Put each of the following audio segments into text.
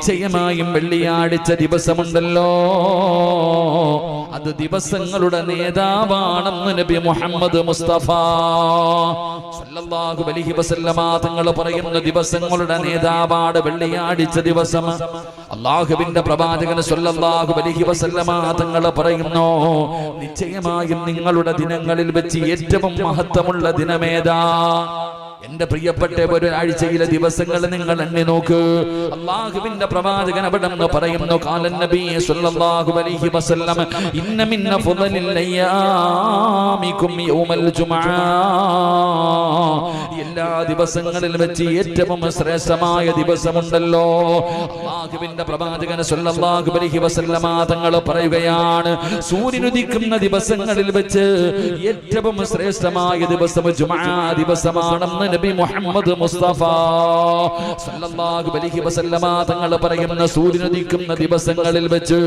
നിശ്ചയമായും വെള്ളിയാഴ്ച ദിവസമുണ്ടല്ലോ, അത് ദിവസങ്ങളുടെ നേതാവാണെന്ന് നബി മുഹമ്മദ് മുസ്തഫ സല്ലല്ലാഹു അലൈഹി വസല്ലമ തങ്ങൾ പറയുന്ന ദിവസങ്ങളുടെ നേതാവാണ് വെള്ളിയാഴ്ച ദിവസം. അല്ലാഹുവിന്റെ പ്രവാചകൻ സല്ലല്ലാഹു അലൈഹി വസല്ലമ തങ്ങൾ പറയുന്നു, നിശ്ചയമായും നിങ്ങളുടെ ദിനങ്ങളിൽ വെച്ച് ഏറ്റവും മഹത്വമുള്ള ദിനമേതാ? എന്റെ പ്രിയപ്പെട്ട ഒരാഴ്ചയിലെ ദിവസങ്ങൾ നിങ്ങൾ എണ്ണി നോക്ക്. അല്ലാഹുവിന്റെ പ്രവാചകൻ അവിടെ നിന്ന് പറയുന്നു, ഖാലൻ നബി സല്ലല്ലാഹു അലൈഹി വസല്ലം ഇന്ന മിൻ ഫളലിൽ അയ്യാമികും യൗമൽ ജുമുഅ. എല്ലാ ദിവസങ്ങളിൽ വെച്ച് ഏറ്റവും ശ്രേഷ്ഠമായ ദിവസമുണ്ടല്ലോ. അല്ലാഹുവിന്റെ പ്രവാചകൻ സല്ലല്ലാഹു അലൈഹി വസല്ലം തങ്ങൾ പറയുകയാണ്, സൂര്യൻ ഉദിക്കുന്ന ദിവസങ്ങളിൽ വെച്ച് ഏറ്റവും ശ്രേഷ്ഠമായ ദിവസം ജുമുഅ ദിവസമാണെന്ന് നബി മുഹമ്മദ് മുസ്തഫ സല്ലല്ലാഹു അലൈഹി വസല്ലമ തങ്ങൾ പറയുന്ന സൂര്യൻ ഉദിക്കുന്ന ദിവസങ്ങളിൽ വെച്ച്,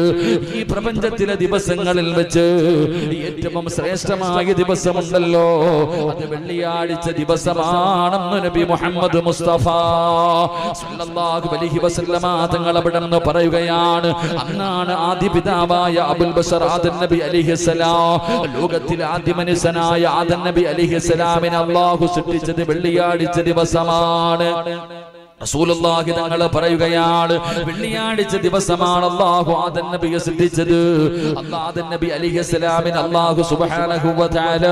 ഈ പ്രപഞ്ചത്തിലെ ദിവസങ്ങളിൽ വെച്ച് ഏറ്റവും ശ്രേഷ്ഠമായ ദിവസമുണ്ടല്ലോ, അത് വെള്ളിയാഴ്ച ദിവസമാണെന്ന് നബി മുഹമ്മദ് മുസ്തഫ സല്ലല്ലാഹു അലൈഹി വസല്ലമ തങ്ങൾ അവിടെ നിന്ന് പറയുകയാണ്. അന്നാണ് ആദ്യ പിതാവായ അബുൽ ബശർ ആദം നബി അലൈഹിസ്സലാം, ലോകത്തിലെ ആദ്യ മനുഷ്യനായ ആദം നബി അലൈഹിസ്സലാമിനെ അല്ലാഹു സൃഷ്ടിച്ചത് വെള്ളിയാഴ്ച ദിവസമാണ്. റസൂലുള്ളാഹി തങ്ങൾ പറയുകയാണ്, വെള്ളിയാഴ്ച ദിവസമാണ് അല്ലാഹു ആദം നബിയെ സൃഷ്ടിച്ചത്. ആദം നബി അലൈഹിസ്സലാമിനെ അല്ലാഹു സുബ്ഹാനഹു വ തആല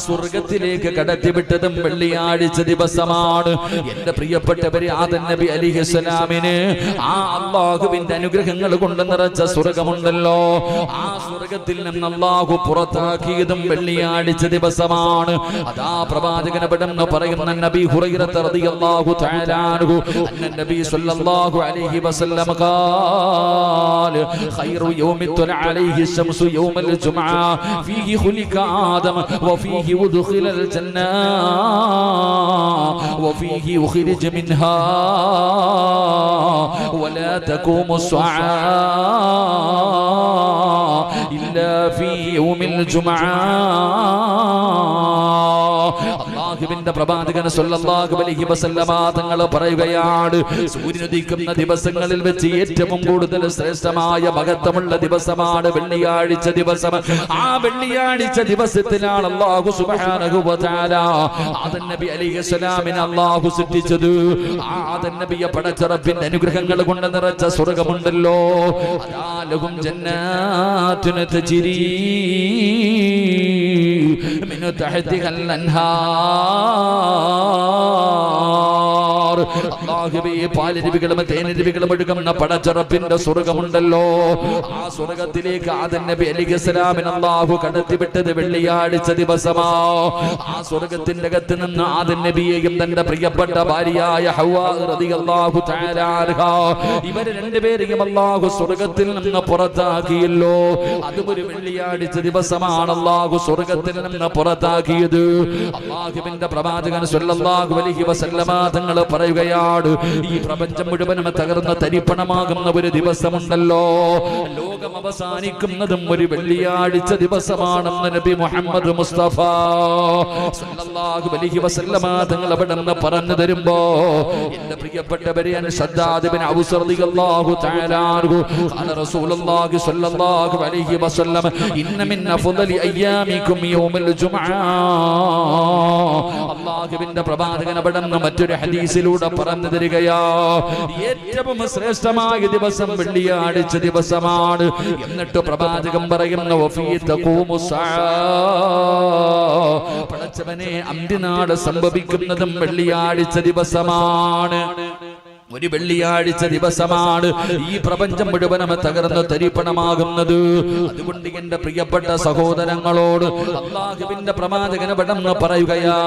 സ്വർഗ്ഗത്തിലേക്ക് കടത്തിവിട്ടതും വെള്ളിയാഴ്ച ദിവസമാണ്. എന്റെ പ്രിയപ്പെട്ടവരെ, ആദം നബി അലൈഹിസ്സലാമിന് ആ അല്ലാഹുവിന്റെ അനുഗ്രഹങ്ങൾ കൊണ്ട് നിറച്ച സ്വർഗ്ഗമുണ്ടല്ലോ, ആ സ്വർഗ്ഗത്തിൽ നിന്ന് അല്ലാഹു പുറത്താക്കിയതും വെള്ളിയാഴ്ച ദിവസമാണ്. അതാ പ്രവാചകൻ പെട്ടെന്ന് പറയുന്ന നബി ഹുറൈറ റളിയല്ലാഹു തആല അൻഹു أن النبي صلى الله عليه وسلم قال خير يوم طلع عليه الشمس يوم الجمعة فيه خلق آدم وفيه ودخل الجنة وفيه يخرج منها ولا تقوم الساعة إلا في يوم الجمعة. അല്ലാഹുവിന്റെ പ്രവാചകൻ സല്ലല്ലാഹു അലൈഹി വസല്ലമ തങ്ങൾ പറയുകയാണ്, സൂര്യൻ ഉദിക്കുന്ന ദിവസങ്ങളിൽ വെച്ച് ഏറ്റവും കൂടുതൽ ശ്രേഷ്ഠമായ മഹത്വമുള്ള ദിവസമാണ് വെള്ളിയാഴ്ച ദിവസം. ആ വെള്ളിയാഴ്ച ദിവസത്തിലാണ് അല്ലാഹു സുബ്ഹാനഹു വ തആല ആദം നബി അലൈഹിസ്സലാമിനെ അല്ലാഹു സൃഷ്ടിച്ചത്. ആദം നബിയെ പടച്ച റബ്ബിന്റെ അനുഗ്രഹങ്ങൾ കൊണ്ട് നിറച്ച സ്വർഗ്ഗമുണ്ടല്ലോ, അതാ ലഹും ജന്നാത്തുൻ തജ്രീ മിൻ തഹ്തിഹൽ അൻഹാർ. അല്ലാഹുവേ, പാലരുവികളും തേനരുവികളും ഒഴുകുന്ന പടച്ചറപ്പിന്റെ സ്വർഗ്ഗമുണ്ടല്ലോ, ആ സ്വർഗ്ഗത്തിലേക്ക് ആദം നബി അലൈഹിസ്സലാമിനെ അല്ലാഹു കടത്തിവിട്ടത് വെള്ളിയാഴ്ച ദിവസമാ. ആ സ്വർഗ്ഗത്തിന്റെ അകത്ത് നിന്ന് ആദം നബിയെയും തന്റെ പ്രിയപ്പെട്ട ഭാര്യയായ ഹവ്വ റളിയല്ലാഹു തആല അൻഹാ, ഇവരെ രണ്ടുപേരെയും അല്ലാഹു സ്വർഗ്ഗത്തിൽ നിന്ന് പുറത്താക്കിയല്ലോ. അതും ഒരു വെള്ളിയാഴ്ച ദിവസമാണ് അല്ലാഹു സ്വർഗ്ഗത്തിൽ നിന്ന് പുറത്താക്കിയത്. അല്ലാഹുവിന്റെ പ്രവാചകൻ സല്ലല്ലാഹു അലൈഹി വസല്ലമ തങ്ങൾ പറയുകയാണ്, ഈ പ്രപഞ്ചം മുഴുവനും തകർന്ന തരിപ്പണമാകുന്ന ഒരു ദിവസമുണ്ടല്ലോ, ലോകം അവസാനിക്കുന്നതും ഒരു വെള്ളിയാഴ്ച ദിവസമാണെന്ന് നബി മുഹമ്മദ് മുസ്തഫ സല്ലല്ലാഹു അലൈഹി വസല്ലമ തങ്ങൾ അവിടെ നിന്ന് പറഞ്ഞു തരുമ്പോ, എന്റെ പ്രിയപ്പെട്ടവരെ, ശദ്ദാദ് ഇബ്നു ഔസ് റളിയല്ലാഹു തആല അൻഹു ഖാല റസൂലുള്ളാഹി സ്വല്ലല്ലാഹു അലൈഹി വസല്ലം ഇന്ന മിൻ അഫ്ളലി അയ്യാമികും യൗമുൽ ജുമുഅ. അല്ലാഹുവിന്റെ പ്രവാചകൻ അവിടെ നിന്ന് മറ്റൊരു ഹദീസിലൂടെ പറഞ്ഞു തരികയാ, ഏറ്റവും ശ്രേഷ്ഠമായ ദിവസം വെള്ളിയാഴ്ച ദിവസമാണ്. എന്നിട്ട് പ്രവാചകൻ പറയുന്ന വഫീ തഖൂമുസ് സഅ, പടച്ചവനെ, അന്ത്യനാൾ സംഭവിക്കുന്നതും വെള്ളിയാഴ്ച ദിവസമാണ്. ഒരു വെള്ളിയാഴ്ച ദിവസമാണ് ഈ പ്രപഞ്ചം മുഴുവനും തകർന്ന് തരിപ്പണമാകുന്നത്. അതുകൊണ്ട് എന്റെ പ്രിയപ്പെട്ട സഹോദരങ്ങളോട് അല്ലാഹുവിന്റെ പ്രവാചകൻ പെട്ടെന്ന് പറയുകയാ,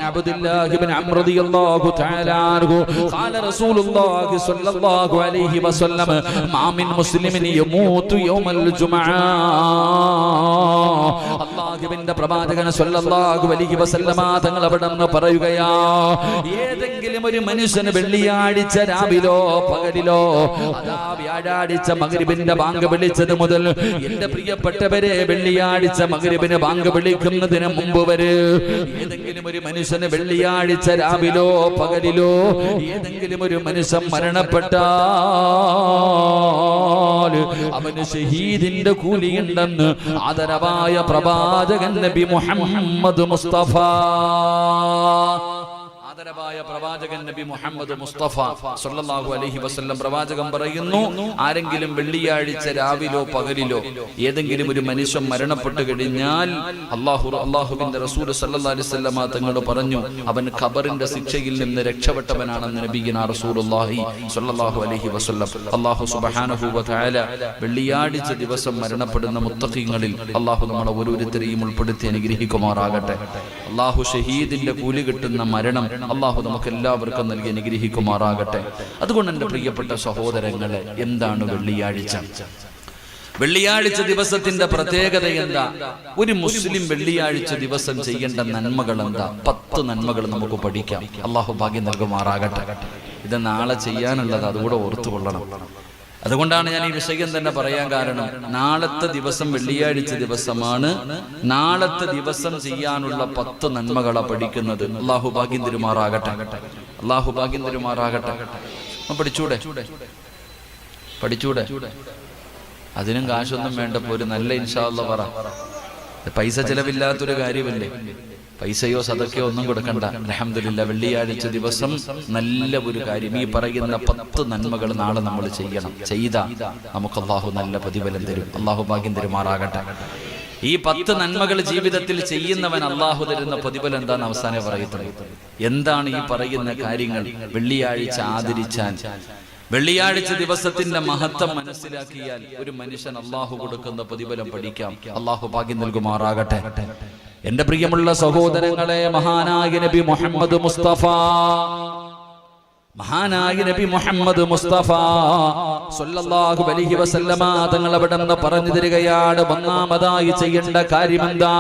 അബ്ദുല്ലാഹി ഇബ്നു അംർ റളിയല്ലാഹു തആല അൻഹു ഖാല റസൂലുള്ളാഹി സ്വല്ലല്ലാഹു അലൈഹി വസല്ലം മാ മിൻ മുസ്ലിമിൻ യമൂതു യൗമൽ ജുമുഅ. അല്ലാഹുവിന്റെ പ്രവാചകൻ സ്വല്ലല്ലാഹു അലൈഹി വസല്ലമ തങ്ങൾ പെട്ടെന്ന് പറയുകയാ, ഏതെങ്കിലും ഒരു മനുഷ്യന് വെള്ളിയാഴ്ച വെള്ളിയാഴ്ച രാവിലോ പകലിലോ അതാ വ്യാഴാഴ്ച മഗ്രിബിന്റെ ബാങ്ക് വിളിച്ചത് മുതൽ എന്റെ പ്രിയപ്പെട്ടവരെ വെള്ളിയാഴ്ച മഗ്രിബിന് ബാങ്ക് വിളിക്കുന്നതിന് മുമ്പ് വരെ ഏതെങ്കിലും ഒരു മനുഷ്യന് വെള്ളിയാഴ്ച രാവിലോ പകലിലോ ഏതെങ്കിലും ഒരു മനുഷ്യൻ മരണപ്പെട്ടാൽ അവന് ഷഹീദിന്റെ കൂലിയുണ്ടെന്ന് ആദരവായ പ്രവാചകൻ നബി മുഹമ്മദ് മുസ്തഫ ആദരവായ പ്രവാചകൻ നബി മുഹമ്മദ് മുസ്തഫ സല്ലല്ലാഹു അലൈഹി വസല്ലം പ്രവാചകൻ പറയുന്നു, ആരെങ്കിലും വെള്ളിയാഴ്ച രാവിലോ പകലിലോ ഏതെങ്കിലും ഒരു മനുഷ്യൻ മരണപ്പെട്ടു കഴിഞ്ഞാൽ അല്ലാഹുവിന്റെ റസൂൽ സല്ലല്ലാഹു അലൈഹി വസല്ലം തങ്ങൾ പറഞ്ഞു, അവൻ ഖബറിന്റെ ശിക്ഷയിൽ നിന്ന് രക്ഷപ്പെട്ടവനാണെന്ന് നബിയുനാ റസൂലുള്ളാഹി സ്വല്ലല്ലാഹു അലൈഹി വസല്ലം. അല്ലാഹു സുബ്ഹാനഹു വ തആല വെള്ളിയാഴ്ച ദിവസം മരണപ്പെടുന്ന മുത്തഖീങ്ങളിൽ അല്ലാഹു നമ്മളെ ഓരോരുത്തരെയും ഉൾപ്പെടുത്തി അനുഗ്രഹിക്കുമാറാകട്ടെ. അല്ലാഹു ഷഹീദിന്റെ കൂലി കിട്ടുന്ന മരണം അല്ലാഹു നമുക്ക് എല്ലാവർക്കും നൽകി അനുഗ്രഹിക്കുമാറാകട്ടെ. അതുകൊണ്ട് എൻ്റെ പ്രിയപ്പെട്ട സഹോദരങ്ങളെ, എന്താണ് വെള്ളിയാഴ്ച? വെള്ളിയാഴ്ച ദിവസത്തിന്റെ പ്രത്യേകത എന്താ? ഒരു മുസ്ലിം വെള്ളിയാഴ്ച ദിവസം ചെയ്യേണ്ട നന്മകൾ എന്താ? 10 നന്മകൾ നമുക്ക് പഠിക്കാം. അല്ലാഹു ഭാഗ്യം നൽകുമാറാകട്ടെ. ഇത് നാളെ ചെയ്യാനുള്ളത്, അതുകൂടെ ഓർത്തുകൊള്ളണം. അതുകൊണ്ടാണ് ഞാൻ ഈ വിഷയം തന്നെ പറയാൻ കാരണം, നാളത്തെ ദിവസം വെള്ളിയാഴ്ച ദിവസമാണ്. നാളത്തെ ദിവസം ചെയ്യാനുള്ള 10 നന്മകളാ പഠിക്കുന്നത്. അല്ലാഹു ഭാഗ്യം തരുമാറാകട്ടെ. അല്ലാഹു ഭാഗ്യം തരുമാറാകട്ടെ. പഠിച്ചൂടെ? അതിനും കാശൊന്നും വേണ്ടപ്പോ ഒരു നല്ല ഇൻഷാ അല്ലാഹ് പറ. പൈസ ചെലവില്ലാത്തൊരു കാര്യമല്ലേ? പൈസയോ സദക്കയോ ഒന്നും കൊടുക്കണ്ട. അൽഹംദുലില്ലാഹ്, വെള്ളിയാഴ്ച ദിവസം നല്ല ഒരു കാര്യം, ഈ പറയുന്ന 10 നന്മകൾ നാളെ നമ്മൾ ചെയ്യണം. ചെയ്താ നമുക്ക് അല്ലാഹു നല്ല പ്രതിഫലം തരും. അല്ലാഹു ഭാഗ്യം തരുമാറാകട്ടെ. ഈ 10 നന്മകൾ ജീവിതത്തിൽ ചെയ്യുന്നവൻ അല്ലാഹു തരുന്ന പ്രതിഫലം എന്താന്ന് അവസാനം പറയുന്നത്. എന്താണ് ഈ പറയുന്ന കാര്യങ്ങൾ? വെള്ളിയാഴ്ച ആദരിച്ചാൽ, വെള്ളിയാഴ്ച ദിവസത്തിന്റെ മഹത്വം മനസ്സിലാക്കിയാൽ ഒരു മനുഷ്യൻ അല്ലാഹു കൊടുക്കുന്ന പ്രതിഫലം പഠിക്കാം. അല്ലാഹു ഭാഗ്യം നൽകുമാറാകട്ടെ. എന്റെ പ്രിയമുള്ള സഹോദരങ്ങളെ, മഹാനായ നബി മുഹമ്മദ് മുസ്തഫ സല്ലല്ലാഹു അലൈഹി വസല്ലമ തങ്ങൾ അവിടെ നിന്ന് പറഞ്ഞു തരികയാണ്, ഒന്നാമതായി ചെയ്യേണ്ട കാര്യമെന്താ?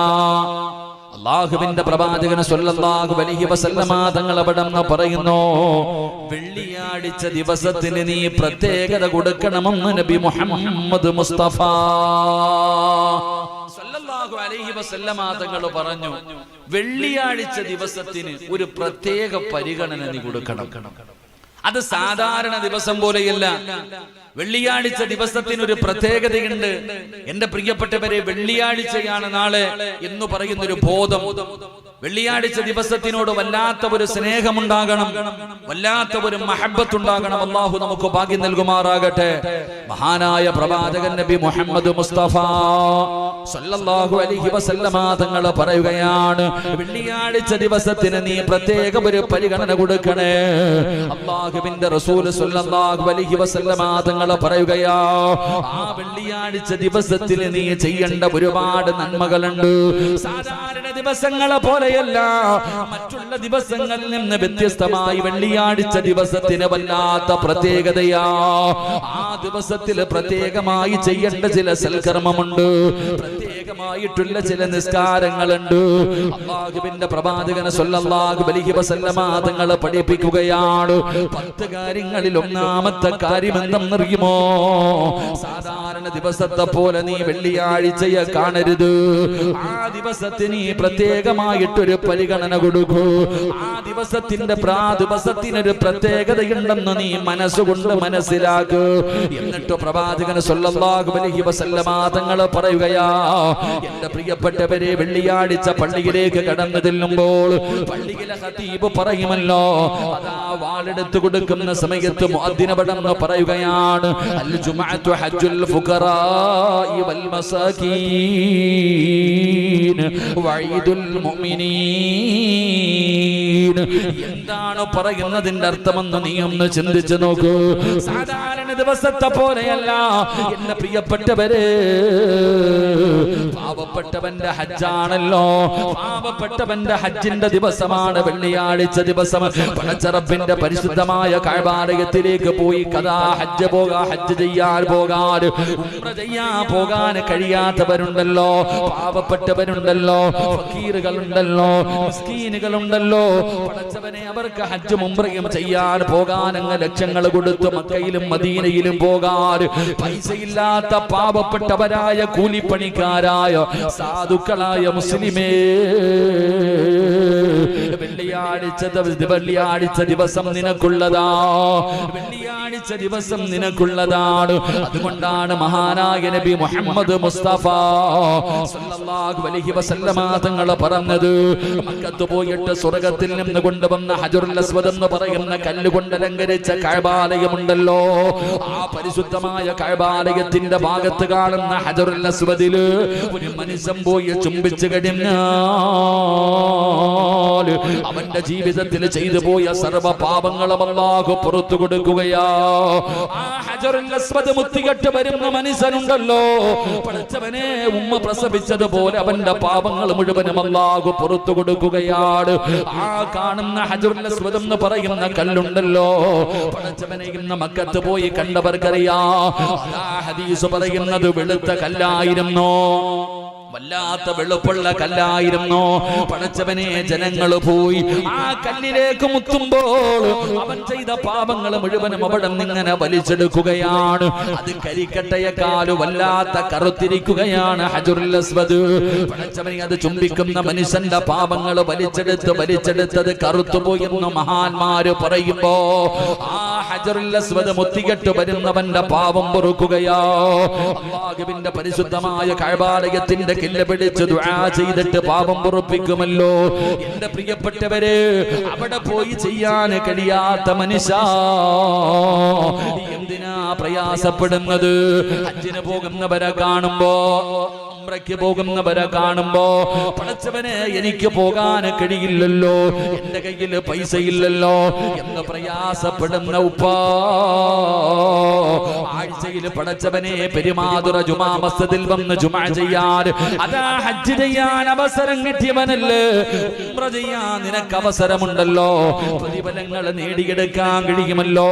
അല്ലാഹുവിന്റെ പ്രവാചകൻ സല്ലല്ലാഹു അലൈഹി വസല്ലമ തങ്ങൾ അവിടെ നിന്ന് പറയുന്നു, വെള്ളിയാഴ്ച ദിവസത്തിന് നീ പ്രത്യേകത കൊടുക്കണമെന്ന് നബി മുഹമ്മദ് മുസ്തഫ സല്ലല്ലാഹു അലൈഹി വസല്ലമ തങ്ങൾ പറഞ്ഞു. വെള്ളിയാഴ്ച ദിവസത്തിന് ഒരു പ്രത്യേക പരിഗണന നീ കൊടുക്കണം. അത് സാധാരണ ദിവസം പോലെയല്ല. വെള്ളിയാഴ്ച ദിവസത്തിന് ഒരു പ്രത്യേകതയുണ്ട്. എന്റെ പ്രിയപ്പെട്ടവരെ, വെള്ളിയാഴ്ചയാണ് നാളെ എന്ന് പറയുന്നൊരു ബോധം, വെള്ളിയാഴ്ച ദിവസത്തിനോട് വല്ലാത്ത ഒരു സ്നേഹമുണ്ടാകണം, വല്ലാത്ത ഒരു മഹബ്ബത്ത് ഉണ്ടാകണം. അല്ലാഹു നമുക്ക് ഭാഗ്യം നൽകുമാറാകട്ടെ. മഹാനായ പ്രവാചകൻ നബി മുഹമ്മദ് മുസ്തഫ സല്ലല്ലാഹു അലൈഹി വസല്ലമ തങ്ങൾ പറയുകയാണ്, വെള്ളിയാഴ്ച ദിവസത്തിന് നീ പ്രത്യേക ഒരു പരിഗണന കൊടുക്കണേ. അല്ലാഹുവിന്റെ റസൂൽ സല്ലല്ലാഹു അലൈഹി വസല്ലമ തങ്ങൾ പറയുകയാ, ആ വെള്ളിയാഴ്ച ദിവസത്തിൽ നീ ചെയ്യേണ്ട ഒരുപാട് നന്മകളുണ്ട്. സാധാരണ ദിവസങ്ങളെ പോലെയല്ല, മറ്റുള്ള ദിവസങ്ങളിൽ നിന്ന് വ്യത്യസ്തമായി വെള്ളിയാഴ്ച ദിവസത്തിന് വല്ലാത്ത പ്രത്യേകതയാ. ആ ദിവസത്തിൽ പ്രത്യേകമായി ചെയ്യേണ്ട ചില സൽക്കർമ്മമുണ്ട്, പ്രത്യേകമായിട്ടുള്ള ചില നിസ്കാരങ്ങളുണ്ട്. അല്ലാഹുവിന്റെ പ്രവാചകൻ സല്ലല്ലാഹു അലൈഹി വസല്ലമ തങ്ങൾ പഠിപ്പിക്കുകയാണ്, 10 കാര്യങ്ങളിൽ ഒന്നാമത്തെ കാര്യം എന്തെന്നറിയുമോ? സാധാരണ ദിവസത്തെ പോലെ നീ വെള്ളിയാഴ്ചയെ കാണരുത്. ആ ദിവസത്തിന് നീ പ്രത്യേകമായിട്ടൊരു പരിഗണന കൊടുക്കൂ. ആ ദിവസത്തിനൊരു പ്രത്യേകതയുണ്ടെന്ന് നീ മനസ്സുകൊണ്ട് മനസ്സിലാക്കൂ. എന്നിട്ട് പ്രവാചകൻ സല്ലല്ലാഹു അലൈഹി വസല്ലമ തങ്ങൾ പറയുകയാ, എന്റെ പ്രിയപ്പെട്ടവരെ, വെള്ളിയാഴ്ച പള്ളിയിലേക്ക് കടന്നു ചെല്ലുമ്പോൾ പള്ളിയിലെ ഖതീബ് പറയുമല്ലോ, അതാ വാളെടുത്ത് കൊടുക്കുന്ന സമയത്ത് മുഅദ്ദിൻ അവിടെന്ന് പറയുകയാണ്, അൽ ജുമഅത്തു ഹജ്ജുൽ ഫുഖറാഇ വൽ മസാകീൻ വഈദുൽ മുഅ്മിനീൻ. എന്താണ് പറയുന്നതിന്റെ അർത്ഥമെന്ന് നീ ഒന്ന് ചിന്തിച്ചു നോക്കൂ. സാധാരണ ദിവസത്തെ പോലെയല്ല എന്റെ പ്രിയപ്പെട്ടവരെ, പാവപ്പെട്ടവന്റെ ഹജ്ജാണല്ലോ. പാവപ്പെട്ടവന്റെ ഹജ്ജിന്റെ ദിവസമാണ് വെള്ളിയാഴ്ച ദിവസം. പടച്ചറബിന്റെ പരിശുദ്ധമായ കഅബാലയത്തിലേക്ക് പോയി കഥാ ഹജ്ജ് ചെയ്യാൻ പോകാൻ, ഉംറ ചെയ്യാൻ പോകാൻ കഴിയാത്തവരുണ്ടല്ലോ, പാവപ്പെട്ടവരുണ്ടല്ലോ, ഫക്കീറുകളുണ്ടല്ലോ, മിസ്കീനുകളുണ്ടല്ലോ. പടച്ചവനെ അവർക്ക് ഹജ്ജും ഉംറയും ചെയ്യാൻ പോകാൻ അങ്ങ് ലക്ഷങ്ങൾ കൊടുത്ത് മക്കയിലും മദീനയിലും പോകാൻ പൈസയില്ലാത്ത പാവപ്പെട്ടവരായ കൂലിപ്പണിക്കാരായ സാധുക്കളായ മുസ്ലിമേ, വെള്ളിയാഴ്ച ദിവസം നിനക്കുള്ളതാ, വെള്ളിയാഴ്ച ദിവസം നിനക്കുള്ളതാണ്. അതുകൊണ്ടാണ് മഹാനായ നബി മുഹമ്മദ് മുസ്തഫ സല്ലല്ലാഹു അലൈഹി വസല്ലമ തങ്ങൾ പറഞ്ഞത്, മക്കത്ത് പോയിട്ട് സ്വർഗ്ഗത്തിൽ നിന്ന് കൊണ്ടുവന്ന ഹജറുൽ അസ്വദ് എന്ന് പറയുന്ന കല്ലുകൊണ്ട് അലങ്കരിച്ച കഅബാലയമുണ്ടല്ലോ, ആ പരിശുദ്ധമായ കഅബാലയത്തിന്റെ ഭാഗത്ത് കാണുന്ന ഹജറുൽ അസ്വദിൽ ഒരു മനുഷ്യൻ പോയി ചുംബിച്ചു കഴിഞ്ഞാൽ അവന്റെ ജീവിതത്തിൽ ചെയ്തു പോയ സർവ്വ പാപങ്ങളും അല്ലാഹു പുറത്തു കൊടുക്കുകയാ. ആ ഹജറുൽ അസ്വദ് മുത്തികെട്ട് വരുന്ന മനുഷ്യനുണ്ടല്ലോ, പടച്ചവനെ ഉമ്മ പ്രസവിച്ചതുപോലെ അവന്റെ പാപങ്ങൾ മുഴുവനും അല്ലാഹു പുറത്തു കൊടുക്കുകയാണ്. ആ കാണുന്ന ഹജറുൽ അസ്വദ് എന്ന് പറയുന്ന കല്ലുണ്ടല്ലോ, പടച്ചവനെ ഇന്ന് മക്കത്ത് പോയി കണ്ടവർക്കറിയാ, ആ ഹദീസ് പറയുന്നത് വെളുത്ത കല്ലായിരുന്നു, വല്ലാത്ത വെളുപ്പുള്ള കല്ലായിരുന്നു. പടച്ചവനെ ജനങ്ങൾ പോയി ആ കല്ലിലേക്ക് മുത്തുമ്പോൾ അവൻ ചെയ്ത പാപങ്ങൾ മുഴുവനും അവിടെ നിന്നിങ്ങനെ വലിച്ചെടുക്കുകയാണ്. അത് കരിക്കട്ടയെക്കാൾ വല്ലാത്ത കറുത്തിരിക്കുകയാണ് ഹജറുൽ അസ്വദ്. പടച്ചവനെ അത് ചുംബിക്കുന്ന മനുഷ്യന്റെ പാപങ്ങൾ വലിച്ചെടുത്തത് കറുത്തുപോയി എന്ന് മഹാന്മാര് പറയുമ്പോ ആ ഹജറുൽ അസ്വദ് മുത്തികെട്ട് വരുന്നവന്റെ പാപം പൊറുക്കുകയോ. അല്ലാഹുവിന്റെ പരിശുദ്ധമായ കഅബാലയത്തിന്റെ കില്ല പിടിച്ച് ദുആ ചെയ്തിട്ട് പാപം പൊറുപ്പിക്കുമല്ലോ. എന്റെ പ്രിയപ്പെട്ടവരെ, അവിടെ പോയി ചെയ്യാൻ കഴിയാത്ത മനുഷ്യ എന്തിനാ പ്രയാസപ്പെടുന്നത്? ഹജ്ജിന് പോകുന്നവരെ കാണുമ്പോ, ഉംറയ്ക്ക് പോകുന്നവരെ കാണുമ്പോ, പടച്ചവനെ എനിക്ക് പോകാൻ കഴിയില്ലല്ലോ, എന്റെ കയ്യിൽ പൈസ ഇല്ലല്ലോ എന്ന് പ്രയാസപ്പെടുന്ന ഉപ്പ, ആഴ്ചയിൽ പടച്ചവനെ പെരുമാതുറ ജുമാ മസ്ജിദിൽ വന്ന് ജുമാ ചെയ്യാൻ, അതാ ഹജ്ജ് ചെയ്യാൻ അവസരം കിട്ടിയവനല്ലേ, ഉംറ ചെയ്യാൻ നിനക്ക് അവസരമുണ്ടല്ലോ, പ്രതിഫലങ്ങൾ നേടിയെടുക്കാൻ കഴിയുമല്ലോ.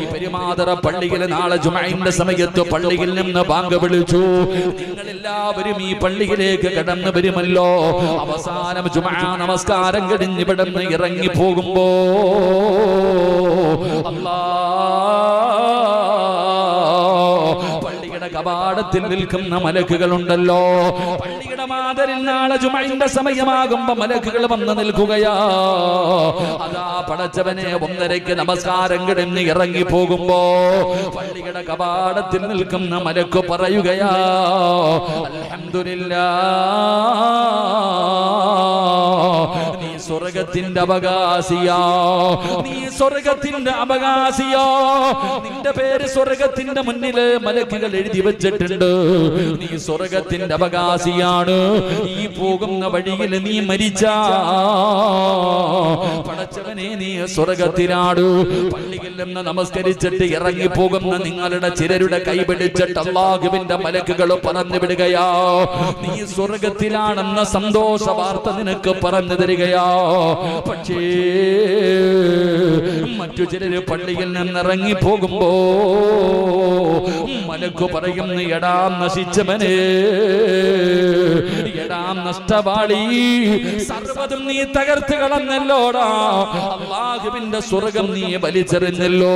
ഈ പെരുമാതുറ പള്ളിയിൽ നാളെ ജുമഅന്റെ സമയത്ത് പള്ളിയിൽ നിന്ന് ബാങ്ക് വിളിച്ചു, നിങ്ങളെല്ലാവരും ഈ പള്ളിയിലേക്ക് കടന്നു വരുമല്ലോ. അവസാനം ജുമാ നമസ്കാരം കഴിഞ്ഞ് ഇവിടുന്ന് ഇറങ്ങി പോകുമ്പോ പള്ളിയുടെ കവാടത്തിൽ നിൽക്കുന്ന മലക്കുകളുണ്ടല്ലോ, പള്ളിയുടെ മാതരിൽ നാളെ ജുമഅന്റെ സമയമാകുമ്പോ മലക്കുകൾ വന്ന് നിൽക്കുകയാ. അതാ പടച്ചവനെ 1:30 നമസ്കാരം കഴിഞ്ഞ് ഇറങ്ങി പോകുമ്പോ പള്ളിയുടെ കവാടത്തിൽ നിൽക്കുന്ന മലക്ക് പറയുകയാ, അൽഹംദുലില്ലാഹ്, നീ സ്വർഗ്ഗത്തിന്റെ അവകാശിയാ, നീ സ്വർഗ്ഗത്തിന്റെ അവകാശിയാ, നിന്റെ പേര് സ്വർഗ്ഗത്തിന്റെ മുന്നില് മലക്കുകൾ എഴുതി വെച്ചിട്ടുണ്ട്, നീ സ്വർഗ്ഗത്തിന്റെ അവകാശിയാണ്. ഈ പോകുന്ന വഴിയിൽ നീ മരിച്ചാ പടച്ചവനെ നീ സ്വർഗ്ഗത്തിലാണ്. പള്ളിയിൽ നിന്ന് നമസ്കരിച്ചിട്ട് ഇറങ്ങി പോകുന്ന നിങ്ങളുടെ ചിലരുടെ കൈപിടിച്ചിട്ട് അല്ലാഹുവിന്റെ മലക്കുകൾ പറഞ്ഞു വിടുകയാ, നീ സ്വർഗ്ഗത്തിലാണെന്ന സന്തോഷ വാർത്ത നിനക്ക് പറഞ്ഞു തരികയാ. പക്ഷേ മറ്റു ചിലര് പള്ളിയിൽ നിന്നിറങ്ങി പോകുമ്പോ മലക്ക് പറയുന്നു, എടാ നശിച്ചവനെ, എടാ നഷ്ടവാളി, സർവ്വതും നീ തകർത്ത് കളഞ്ഞല്ലോടാ, അല്ലാഹുവിന്റെ സ്വർഗ്ഗം നീ വലിച്ചെറിഞ്ഞല്ലോ,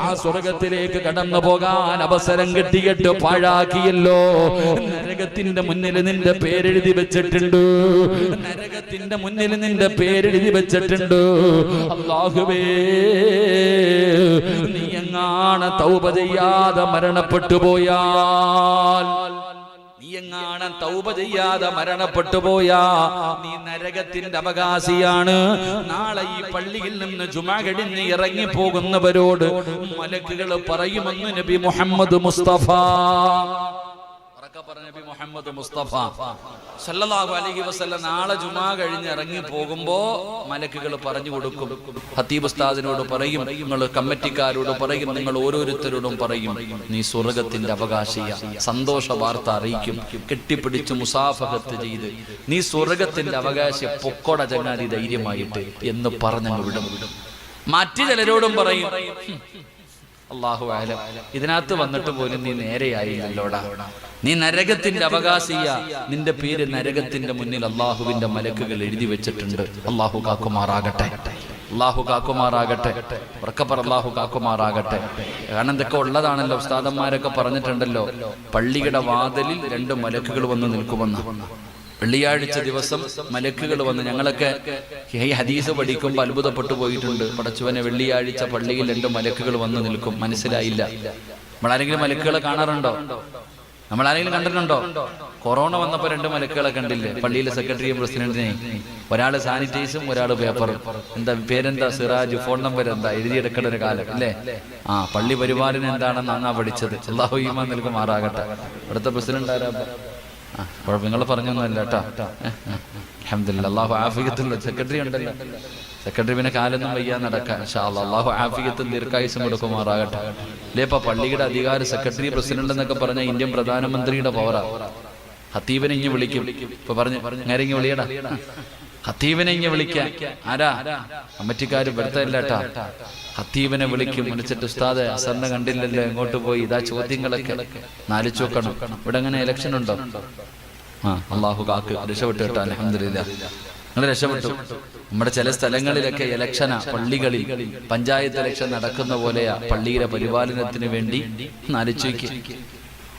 ആ സ്വർഗ്ഗത്തിലേക്ക് കടന്നു പോകാൻ അവസരം കിട്ടിയിട്ട് പാഴാക്കിയല്ലോ. നരകത്തിന്റെ മുന്നിൽ നിന്റെ പേരെഴുതി വെച്ചിട്ടുണ്ട്, നരകത്തിന്റെ മുന്നിൽ നിന്റെ പേരെഴുതി വെച്ചിട്ടുണ്ട്. അല്ലാഹുവേ, നീ എങ്ങാണ് തൗബ ചെയ്യാതെ മരണപ്പെട്ടു പോയാൽ, നീ എങ്ങാണ് തൗബ ചെയ്യാതെ മരണപ്പെട്ടു പോയാ നീ നരകത്തിന്റെ അവകാശിയാണ്. നാളെ ഈ പള്ളിയിൽ നിന്ന് ജുമാ കഴിഞ്ഞ് ഇറങ്ങി പോകുന്നവരോട് മലക്കുകൾ പറയുമെന്ന് നബി മുഹമ്മദ് മുസ്തഫ. നബി മുഹമ്മദ് മുസ്തഫ സല്ലല്ലാഹു അലൈഹി വസല്ലം നാളെ ജുമാ കഴിഞ്ഞ് ഇറങ്ങി പോകുമ്പോ മലക്കുകൾ പറഞ്ഞു കൊടുക്കും. ഖതീബ് ഉസ്താദിനോട് പറയും, നിങ്ങൾ കമ്മിറ്റിക്കാരോട് പറയും, നിങ്ങൾ ഓരോരുത്തരോടും പറയും, നീ സ്വർഗത്തിന്റെ അവകാശിയ, സന്തോഷ വാർത്ത അറിയിക്കും. കെട്ടിപ്പിടിച്ച് മുസാഫഹത്ത് ചെയ്ത് നീ സ്വർഗത്തിന്റെ അവകാശി, പൊക്കോട ചങ്ങാതി ധൈര്യമായിട്ട് എന്ന് പറഞ്ഞങ്ങ് വിടും. മറ്റു ചിലരോടും പറയും, അല്ലാഹു അഅലം, ഇതിനകത്ത് വന്നിട്ട് പോലും നീ നേരെയായില്ലല്ലോടാ, നീ നരകത്തിന്റെ അവകാശിയ, നിന്റെ പേര് നരകത്തിന്റെ മുന്നിൽ അള്ളാഹുവിന്റെ മലക്കുകൾ എഴുതി വെച്ചിട്ടുണ്ട്. അള്ളാഹു കാക്കുമാറാകട്ടെ, അള്ളാഹു കാക്കുമാറാകട്ടെ, ഉറക്കപ്പറ അള്ളാഹു കാക്കുമാറാകട്ടെ. കാരണം ഇതൊക്കെ ഉള്ളതാണല്ലോ, ഉസ്താദന്മാരൊക്കെ പറഞ്ഞിട്ടുണ്ടല്ലോ, പള്ളിയുടെ വാതിലിൽ 2 മലക്കുകൾ വന്ന് നിൽക്കുമെന്ന്. വെള്ളിയാഴ്ച ദിവസം മലക്കുകൾ വന്ന്, ഞങ്ങളൊക്കെ ഈ ഹദീസ് പഠിക്കുമ്പോൾ അത്ഭുതപ്പെട്ടു പോയിട്ടുണ്ട്. പടച്ചവനെ, വെള്ളിയാഴ്ച പള്ളിയിൽ 2 മലക്കുകൾ വന്ന് നിൽക്കും. മനസ്സിലായില്ല. നമ്മളാരെങ്കിലും മലക്കുകളെ കാണാറുണ്ടോ? നമ്മളാരെങ്കിലും കണ്ടിട്ടുണ്ടോ? കൊറോണ വന്നപ്പോ 2 മലക്കുകളെ കണ്ടില്ലേ? പള്ളിയിലെ സെക്രട്ടറിയും പ്രസിഡന്റിനെയും. ഒരാള് സാനിറ്റൈസും, ഒരാള് പേപ്പറും. എന്താ പേരെന്താ? സിറാജ്. ഫോൺ നമ്പർ എന്താ? എഴുതിയെടുക്കേണ്ട ഒരു കാലം അല്ലേ? പള്ളി പരിപാലനം എന്താണെന്ന് അന്നാ പഠിച്ചത്. അല്ലാഹു ഈമാൻ നൽകുമാറാകട്ടെ. ഇവിടുത്തെ പ്രസിഡന്റ് ആരാ? നിങ്ങൾ പറഞ്ഞൊന്നുമല്ല കേട്ടോ. അൽഹംദുലില്ലാഹ്, അല്ലാഹു ആഫിയത്തുള്ള സെക്രട്ടറി ഉണ്ടല്ലോ. സെക്രട്ടറി പിന്നെ കാലൊന്നും വയ്യാൻ നടക്കാൻ. ഇൻഷാ അല്ലാഹ് അല്ലാഹു ആഫിയത്തും ദീർഘായുസ്സും കൊടുക്കുമാറാകട്ടെ. അല്ലേ, ഇപ്പൊ പള്ളിയുടെ അധികാരം സെക്രട്ടറി പ്രസിഡന്റ് എന്നൊക്കെ പറഞ്ഞ ഇന്ത്യൻ പ്രധാനമന്ത്രിയുടെ പവറാ. ഖത്തീബിനെ ഇഞ്ഞ് വിളിക്കും. ഇപ്പൊ നേരെ ഇങ്ങ് വിളിയടാ, ഖത്തീബിനെ ഇങ്ങ് വിളിക്കാൻ. ആരാ? കമ്മിറ്റിക്കാര് വെറുതെല്ലാട്ടാ. ഖത്തീബിനെ വിളിക്കും. വിളിച്ചിട്ട്, ഉസ്താദെ അസറിനെ കണ്ടില്ലല്ലോ, എങ്ങോട്ട് പോയി? ഇതാ ചോദ്യങ്ങളൊക്കെ നാലിച്ചു നോക്കണം. ഇവിടെ അങ്ങനെ ഇലക്ഷൻ ഉണ്ടോ? അള്ളാഹു കാക്ക്, രക്ഷപ്പെട്ടു കേട്ടോ. അൽഹംദുലില്ലാഹ്, നിങ്ങൾ രക്ഷപ്പെട്ടു. നമ്മുടെ ചില സ്ഥലങ്ങളിലൊക്കെ ഇലക്ഷനാ, പള്ളികളിൽ പഞ്ചായത്ത് ഇലക്ഷൻ നടക്കുന്ന പോലെയാ. പള്ളിയുടെ പരിപാലനത്തിന് വേണ്ടി നാലിച്ചു.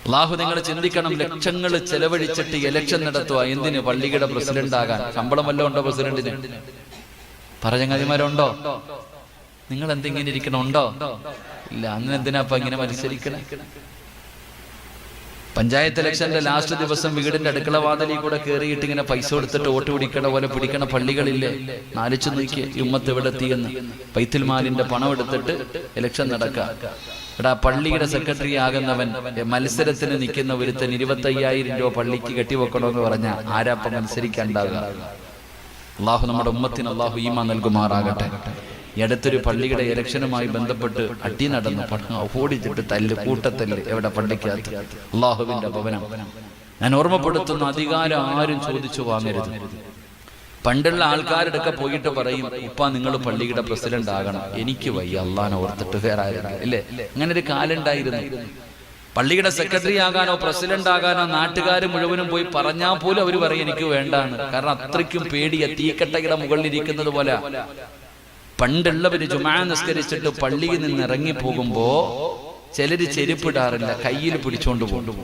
അള്ളാഹു, നിങ്ങൾ ചിന്തിക്കണം, ലക്ഷങ്ങൾ ചെലവഴിച്ചിട്ട് ഇലക്ഷൻ നടത്തുക. എന്തിന്? പള്ളിയുടെ പ്രസിഡന്റ് ആകാൻ. ശമ്പളം വല്ലതും ഉണ്ടോ പ്രസിഡന്റിന്? പറഞ്ഞങ്ങാതിമാരുണ്ടോ? നിങ്ങൾ എന്തെങ്കിലും ഇരിക്കണുണ്ടോ? ഇല്ല. അന്ന് എന്തിനാ ഇങ്ങനെ മത്സരിക്കണേ? പഞ്ചായത്ത് ഇലക്ഷന്റെ ലാസ്റ്റ് ദിവസം വീടിന്റെ അടുക്കള വാതിലിൽ കൂടെ കയറിയിട്ട് ഇങ്ങനെ പൈസ കൊടുത്തിട്ട് വോട്ട് പിടിക്കണ പോലെ പിടിക്കണ പള്ളികളില്ലേ? നാലിച്ചു നോക്കിയ ഉമ്മത്ത് എവിടെ എത്തിയെന്ന്. ബൈത്തുൽ മാലിന്റെ പണം എടുത്തിട്ട് ഇലക്ഷൻ നടക്കുക. എടാ, പള്ളിയുടെ സെക്രട്ടറി ആകുന്നവൻ മത്സരത്തിന് നിൽക്കുന്ന ഒരുത്തൻ 25,000 രൂപ പള്ളിക്ക് കെട്ടിവെക്കണമെന്ന് പറഞ്ഞാൽ ആരാപ്പം മത്സരിക്കാണ്ടാകുക? അള്ളാഹു നമ്മുടെ ഉമ്മത്തിന് അള്ളാഹു ഈമാൻ നൽകുമാറാകട്ടെ. ഈ അടുത്തൊരു പള്ളിയുടെ ഇലക്ഷനുമായി ബന്ധപ്പെട്ട് അടി നടന്നു. ഓടിച്ചിട്ട് തല്ല്, കൂട്ടത്തല്ല്. എവിടെ? പള്ളിക്കകത്ത്. അള്ളാഹുവിന്റെ ഭവനം. ഞാൻ ഓർമ്മപ്പെടുത്തുന്ന, അധികാരം ആരും ചോദിച്ചു വാങ്ങരുത്. പണ്ടുള്ള ആൾക്കാരുടെ പോയിട്ട് പറയും, ഉപ്പ നിങ്ങൾ പള്ളിയുടെ പ്രസിഡന്റ് ആകണം. എനിക്ക് വയ്യ, അള്ളാനെ ഓർത്തിട്ട് വേറെ ആരും ഇല്ലേ? അങ്ങനെ ഒരു കാലുണ്ടായിരുന്നു. പള്ളിയുടെ സെക്രട്ടറി ആകാനോ പ്രസിഡന്റ് ആകാനോ നാട്ടുകാർ മുഴുവനും പോയി പറഞ്ഞാൽ പോലും അവർ പറയും എനിക്ക് വേണ്ടാണ്. കാരണം അത്രയ്ക്കും പേടിയ, തീക്കട്ടയുടെ മുകളിൽ ഇരിക്കുന്നത് പോലെ. പണ്ടുള്ളവര് ജുമാ നിസ്കരിച്ചിട്ട് പള്ളിയിൽ നിന്ന് ഇറങ്ങി പോകുമ്പോ ചിലര് ചെരുപ്പിടാറില്ല, കയ്യിൽ പിടിച്ചോണ്ട് പോകും.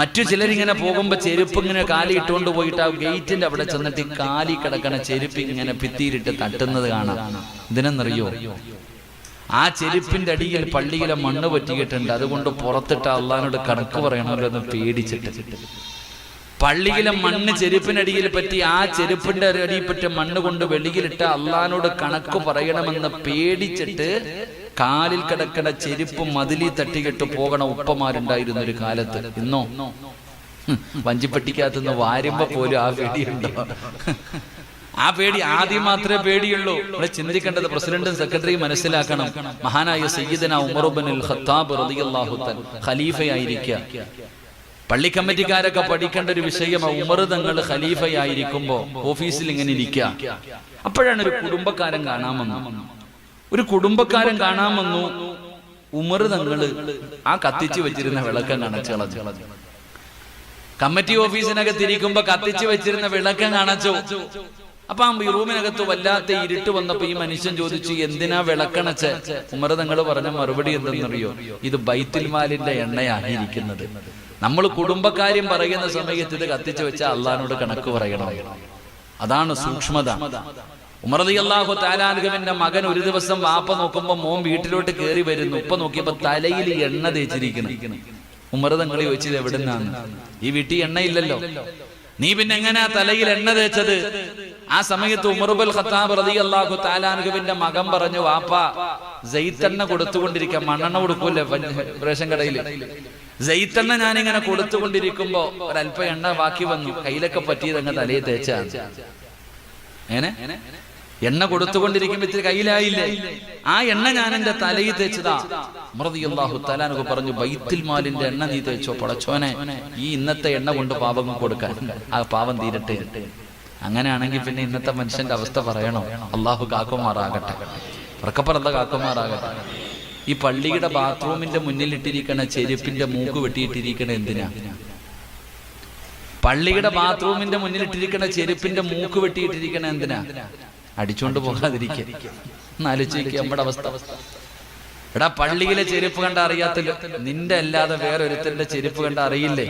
മറ്റു ചിലരിങ്ങനെ പോകുമ്പോ ചെരുപ്പ് ഇങ്ങനെ കാലി ഇട്ടുകൊണ്ട് പോയിട്ട് ആ ഗേറ്റിന്റെ അവിടെ ചെന്നിട്ട് കാലി കിടക്കണ ചെരുപ്പ് ഇങ്ങനെ ഭിത്തിയിലിട്ട് തട്ടുന്നത് കാണാം. ഇതിനെന്നറിയോ? ആ ചെരുപ്പിന്റെ അടിയിൽ പള്ളിയിലെ മണ്ണ് പറ്റിയിട്ടുണ്ട്. അതുകൊണ്ട് പുറത്തിട്ട് അള്ളാഹിനോട് കണക്ക് പറയണമല്ലോ എന്ന് പേടിച്ചിട്ട്. പള്ളിയിലെ മണ്ണ് ചെരുപ്പിനടിയിൽ പറ്റി, ആ ചെരുപ്പിന്റെ അടിയിൽ പറ്റിയ മണ്ണ് കൊണ്ട് വെളിയിലിട്ട് അള്ളാഹിനോട് കണക്ക് പറയണമെന്ന് പേടിച്ചിട്ട് കാലിൽ കിടക്കണ ചെരുപ്പ് മതിലി തട്ടിക്കിട്ട് പോകണ ഉപ്പമാരുണ്ടായിരുന്ന ഒരു കാലത്ത്. ഇന്നോ വഞ്ചിപ്പെട്ടിക്കകത്തുനിന്ന് വാരുമ്പോ പോലും ആ പേടിയുണ്ടോ? ആ പേടി ആദ്യം മാത്രമേ പേടിയുള്ളൂ. ഇവിടെ ചിന്തിക്കേണ്ടത് പ്രസിഡന്റും സെക്രട്ടറിയും മനസ്സിലാക്കണം. മഹാനായ സയ്യിദന ഉമർ ഇബ്നുൽ ഖത്താബ് റളിയല്ലാഹു തആല ഖലീഫയായിരിക്കുക. പള്ളി കമ്മിറ്റിക്കാരൊക്കെ പഠിക്കേണ്ട ഒരു വിഷയമാണ്. ഉമർ തങ്ങൾ ഖലീഫയായിരിക്കുമ്പോ ഓഫീസിൽ ഇങ്ങനെ ഇരിക്കുക. അപ്പോഴാണ് ഒരു കുടുംബക്കാരൻ കാണാൻ വന്നു. ഉമർ തങ്ങള് ആ കത്തിച്ചു വെച്ചിരുന്ന വിളക്കം അണച്ചു. കമ്മിറ്റി ഓഫീസിനകത്ത് ഇരിക്കുമ്പോ കത്തിച്ചു വെച്ചിരുന്ന വിളക്കം അണച്ചു. അപ്പൊ ആ റൂമിനകത്ത് വല്ലാത്ത ഇരുട്ട് വന്നപ്പോ ഈ മനുഷ്യൻ ചോദിച്ചു, എന്തിനാ വിളക്കണച്ച്? ഉമർ തങ്ങൾ പറഞ്ഞ മറുപടി എന്തെന്നറിയോ? ഇത് ബൈത്തുൽ മാലിന്റെ എണ്ണയായിരിക്കുന്നത്. നമ്മൾ കുടുംബക്കാര്യം പറയുന്ന സമയത്ത് ഇത് കത്തിച്ചു വെച്ചാൽ അള്ളാഹിനോട് കണക്ക് പറയണം. അതാണ് സൂക്ഷ്മത. ഉമർ റളിയല്ലാഹു തആല അൻഹുവിന്റെ മകൻ ഒരു ദിവസം വാപ്പ നോക്കുമ്പോ മോൻ വീട്ടിലോട്ട് കയറി വരുന്നു. ഉപ്പ നോക്കിയപ്പോ തലയിൽ എണ്ണ തേച്ചിരിക്കുന്നു. ഉമർ തങ്ങൾ ചോദിച്ചത് എവിടുന്നാണ്? ഈ വീട്ടിൽ എണ്ണയില്ലല്ലോ, നീ പിന്നെ എങ്ങനെയാ തലയിൽ എണ്ണ തേച്ചത്? ആ സമയത്ത് ഉമർ ഇബ്നുൽ ഖത്താബ് റളിയല്ലാഹു തആല അൻഹുവിന്റെ മകൻ പറഞ്ഞു, വാപ്പ സൈത്തെണ്ണ കൊടുത്തുകൊണ്ടിരിക്കുക, മണ്ണെണ്ണ കൊടുക്കൂല്ലേ റേഷൻ കടയിൽ, സൈത്തെണ്ണ ഞാനിങ്ങനെ കൊടുത്തുകൊണ്ടിരിക്കുമ്പോ ഒരല്പം എണ്ണ ബാക്കി വന്നു, കയ്യിലൊക്കെ പറ്റിയത് അങ്ങ് തലയിൽ തേച്ചാണ്. എങ്ങനെ എണ്ണ കൊടുത്തുകൊണ്ടിരിക്കുമ്പോ ഇത്തിരി കയ്യിലായില്ലേ, ആ എണ്ണ ഞാൻ എന്റെ തലയിൽ തേച്ചതാ. റളിയല്ലാഹു തആല അൻഹു പറഞ്ഞു, ബൈത്തുൽ മാലിന്റെ എണ്ണ നീ തേച്ചോ, പടച്ചോനെ ഈ ഇന്നത്തെ എണ്ണ കൊണ്ട് പാപം കൊടുക്കാൻ, ആ പാപം തീരട്ടെ. അങ്ങനെയാണെങ്കിൽ പിന്നെ ഇന്നത്തെ മനുഷ്യന്റെ അവസ്ഥ പറയണോ? അള്ളാഹു കാക്കുമാറാകട്ടെ, ഉറക്കപ്പറന്ത കാക്കുമാറാകട്ടെ. ഈ പള്ളിയുടെ ബാത്റൂമിന്റെ മുന്നിലിട്ടിരിക്കണ ചെരുപ്പിന്റെ മൂക്ക് വെട്ടിയിട്ടിരിക്കണ എന്തിനാ? പള്ളിയുടെ ബാത്റൂമിന്റെ മുന്നിലിട്ടിരിക്കണ ചെരുപ്പിന്റെ മൂക്ക് വെട്ടിയിട്ടിരിക്കണ എന്തിനാ? അടിച്ചോണ്ട് പോകാതിരിക്കുക. എന്നാലോചിക്കുക നമ്മുടെ അവസ്ഥ. എടാ, പള്ളിയിലെ ചെരുപ്പ് കണ്ട അറിയാത്തല്ലോ, നിന്റെ അല്ലാതെ വേറൊരുത്തന്റെ ചെരുപ്പ് കണ്ട അറിയില്ലേ?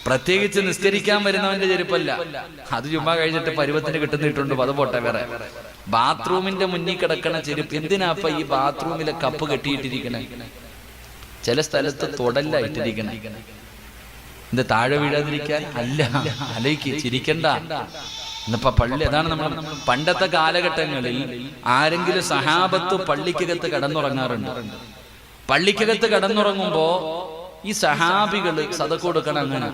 പ്രത്യേകിച്ച് നിസ്കരിക്കാൻ വരുന്നവന്റെ ചെരുപ്പല്ല, അത് ചുമ്മാ കഴിഞ്ഞിട്ട് പരുവത്തിന് കിട്ടുന്നിട്ടുണ്ട്, അത് പോട്ടെ. വേറെ ബാത്റൂമിന്റെ മുന്നിൽ കിടക്കണ ചെരുപ്പ് എന്തിനാ അപ്പൊ ഈ ബാത്റൂമിലെ കപ്പ് കെട്ടിയിട്ടിരിക്കണേ? ചില സ്ഥലത്ത് തൊടല്ല ഇട്ടിരിക്കണേ, ഇത് താഴെ വീഴാതിരിക്കാൻ അല്ല. അലയ്ക്ക് ചിരിക്കണ്ട. ഇന്നിപ്പോ പള്ളി അതാണ്. നമ്മൾ പണ്ടത്തെ കാലഘട്ടങ്ങളിൽ ആരെങ്കിലും സഹാബത്ത് പള്ളിക്കകത്ത് കടന്നുറങ്ങാറുണ്ട്. പള്ളിക്കകത്ത് കടന്നുറങ്ങുമ്പോ ഈ സഹാബികള് സദഖ കൊടുക്കണം, അങ്ങനെ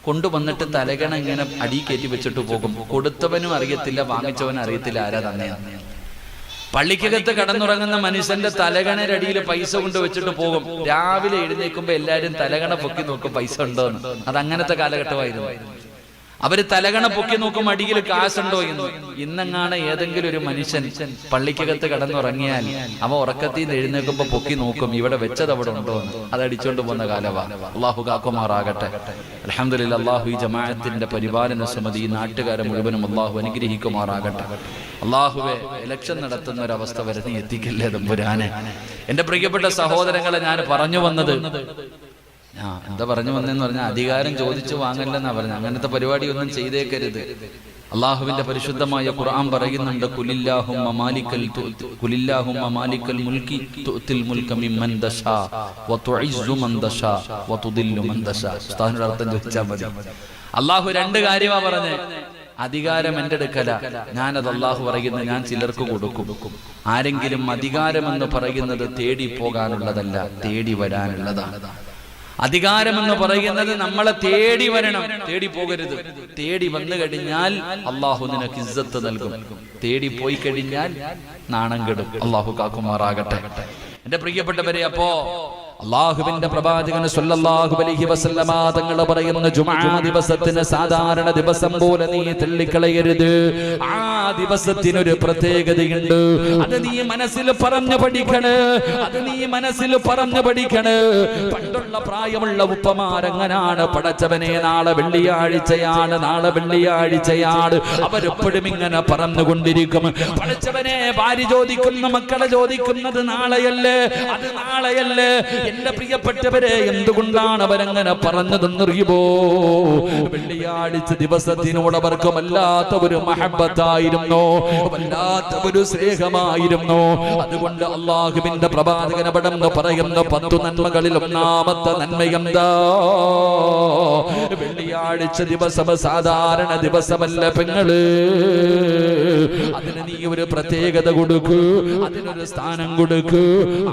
കൊണ്ടുവന്നിട്ട് തലകണ ഇങ്ങനെ അടി കയറ്റി വെച്ചിട്ട് പോകും. കൊടുത്തവനും അറിയത്തില്ല, വാങ്ങിച്ചവനും അറിയത്തില്ല ആരാ തന്നെ. പള്ളിക്കകത്ത് കടന്നുറങ്ങുന്ന മനുഷ്യന്റെ തലകണരടിയിൽ പൈസ കൊണ്ട് വെച്ചിട്ട് പോകും. രാവിലെ എഴുന്നേൽക്കുമ്പോ എല്ലാരും തലകണ പൊക്കി നോക്കും പൈസ ഉണ്ടോന്ന്. അത് അങ്ങനത്തെ കാലഘട്ടമായിരുന്നു. അവര് തലകണ പൊക്കി നോക്കും അടിയിൽ കാശുണ്ടോ എന്ന്. ഇന്നെങ്ങാണ് ഏതെങ്കിലും ഒരു മനുഷ്യൻ പള്ളിക്കകത്ത് കടന്നുറങ്ങിയാൽ അവ ഉറക്കത്തിൽ നിന്ന് എഴുന്നേൽക്കുമ്പോ പൊക്കി നോക്കും ഇവിടെ വെച്ചത് അവിടെ ഉണ്ടോ എന്ന്. അത് അടിച്ചോണ്ട് പോകുന്ന കാലമാണ്. അള്ളാഹു കാക്കുമാറാകട്ടെ. അൽഹംദുലില്ലാഹ്, അള്ളാഹു ഈ ജമാഅത്തിന്റെ പരിപാലന സമിതി, ഈ നാട്ടുകാരെ മുഴുവനും അള്ളാഹു അനുഗ്രഹിക്കുമാറാകട്ടെ. അള്ളാഹുവെ, ഇലക്ഷൻ നടത്തുന്ന ഒരവസ്ഥ വരെ നീ എത്തിക്കല്ലേ തമ്പുരാനെ. എന്റെ പ്രിയപ്പെട്ട സഹോദരങ്ങളെ, ഞാൻ പറഞ്ഞു വന്നത്, എന്താ പറഞ്ഞു വന്നെന്ന് പറഞ്ഞാൽ അധികാരം ചോദിച്ചു വാങ്ങല്ലെന്നാ പറഞ്ഞ. അങ്ങനത്തെ പരിപാടിയൊന്നും ചെയ്തേക്കരുത്. അള്ളാഹുവിന്റെ പരിശുദ്ധമായ ഖുർആൻ പറയുന്നുണ്ട്, ഖുലില്ലാഹുമ്മ മാലിക്കൽ മുൽക്കി തുഅ്തിൽ മുൽക മിമ്മൻ തശാ വതുഇസ്സു മൻ തശാ വതുദില്ലു മൻ തശാ. ഉസ്താദിന്റെ അർത്ഥം ചോദിച്ചാൽ മതി. അള്ളാഹു രണ്ട് കാര്യമാ പറഞ്ഞേ. അധികാരം എന്റെ അടുക്കല, ഞാനത് അള്ളാഹു പറയുന്നത് ഞാൻ ചിലർക്ക് കൊടുക്കും. ആരെങ്കിലും അധികാരമെന്ന് പറയുന്നത് തേടി പോകാനുള്ളതല്ല, തേടി വരാനുള്ളതാണ്. അധികാരമെന്ന് പറയുന്നത് നമ്മളെ തേടി വരണം, തേടി പോകരുത്. തേടി വന്നു കഴിഞ്ഞാൽ അള്ളാഹു നിനക്ക് ഇസ്സത്ത് നൽകും, തേടി പോയി കഴിഞ്ഞാൽ നാണം കെടും. അള്ളാഹു കാക്കുമാറാകട്ടെ. എന്റെ പ്രിയപ്പെട്ടവരെ, അപ്പോ അള്ളാഹുവിന്റെ പ്രവാചകൻ സ്വല്ലല്ലാഹു അലൈഹി വസല്ലമ തങ്ങൾ പറയുന്ന ജുമുഅ ദിവസത്തിന് സാധാരണ ദിവസം പോലെ നീ തള്ളിക്കളയരുത്. ആ ദിവസത്തിനൊരു പ്രത്യേകതയുണ്ട്. അത് നീ മനസ്സിൽ പറഞ്ഞു പഠിക്കണേ, അത് നീ മനസ്സിൽ പറഞ്ഞു പഠിക്കണേ. പണ്ടുള്ള പ്രായമുള്ള ഉപ്പമാരങ്ങനാണ്, പടച്ചവനെ നാളെ വെള്ളിയാഴ്ചയാണ്, നാളെ വെള്ളിയാഴ്ചയാണ്. അവരെപ്പോഴും ഇങ്ങനെ പറഞ്ഞുകൊണ്ടിരിക്കും. പടച്ചവനെ, ഭാര്യ ചോദിക്കുന്ന, മക്കളെ ചോദിക്കുന്നത് നാളെയല്ലേ, അത് നാളെയല്ലേ. എന്റെ പ്രിയപ്പെട്ടവരെ, എന്തുകൊണ്ടാണ് അവരങ്ങനെ പറഞ്ഞതെന്നറിയുമോ? വെള്ളിയാഴ്ച ദിവസത്തിനോട് അവർക്ക് വല്ലാത്ത ഒരു മഹബത്തായിരുന്നു, വല്ലാത്ത ഒരു സ്നേഹമായിരുന്നു. അതുകൊണ്ട് അള്ളാഹുവിന്റെ പ്രവാചകൻ അവിടെന്ന് പറയുന്ന 10 നന്മകളിൽ ഒന്നാമത്തെ നന്മയെന്താ? വെള്ളിയാഴ്ച ദിവസം സാധാരണ ദിവസമല്ല പെങ്ങള്, അതിന് നീ ഒരു പ്രത്യേകത കൊടുക്കൂ, അതിനൊരു സ്ഥാനം കൊടുക്കൂ.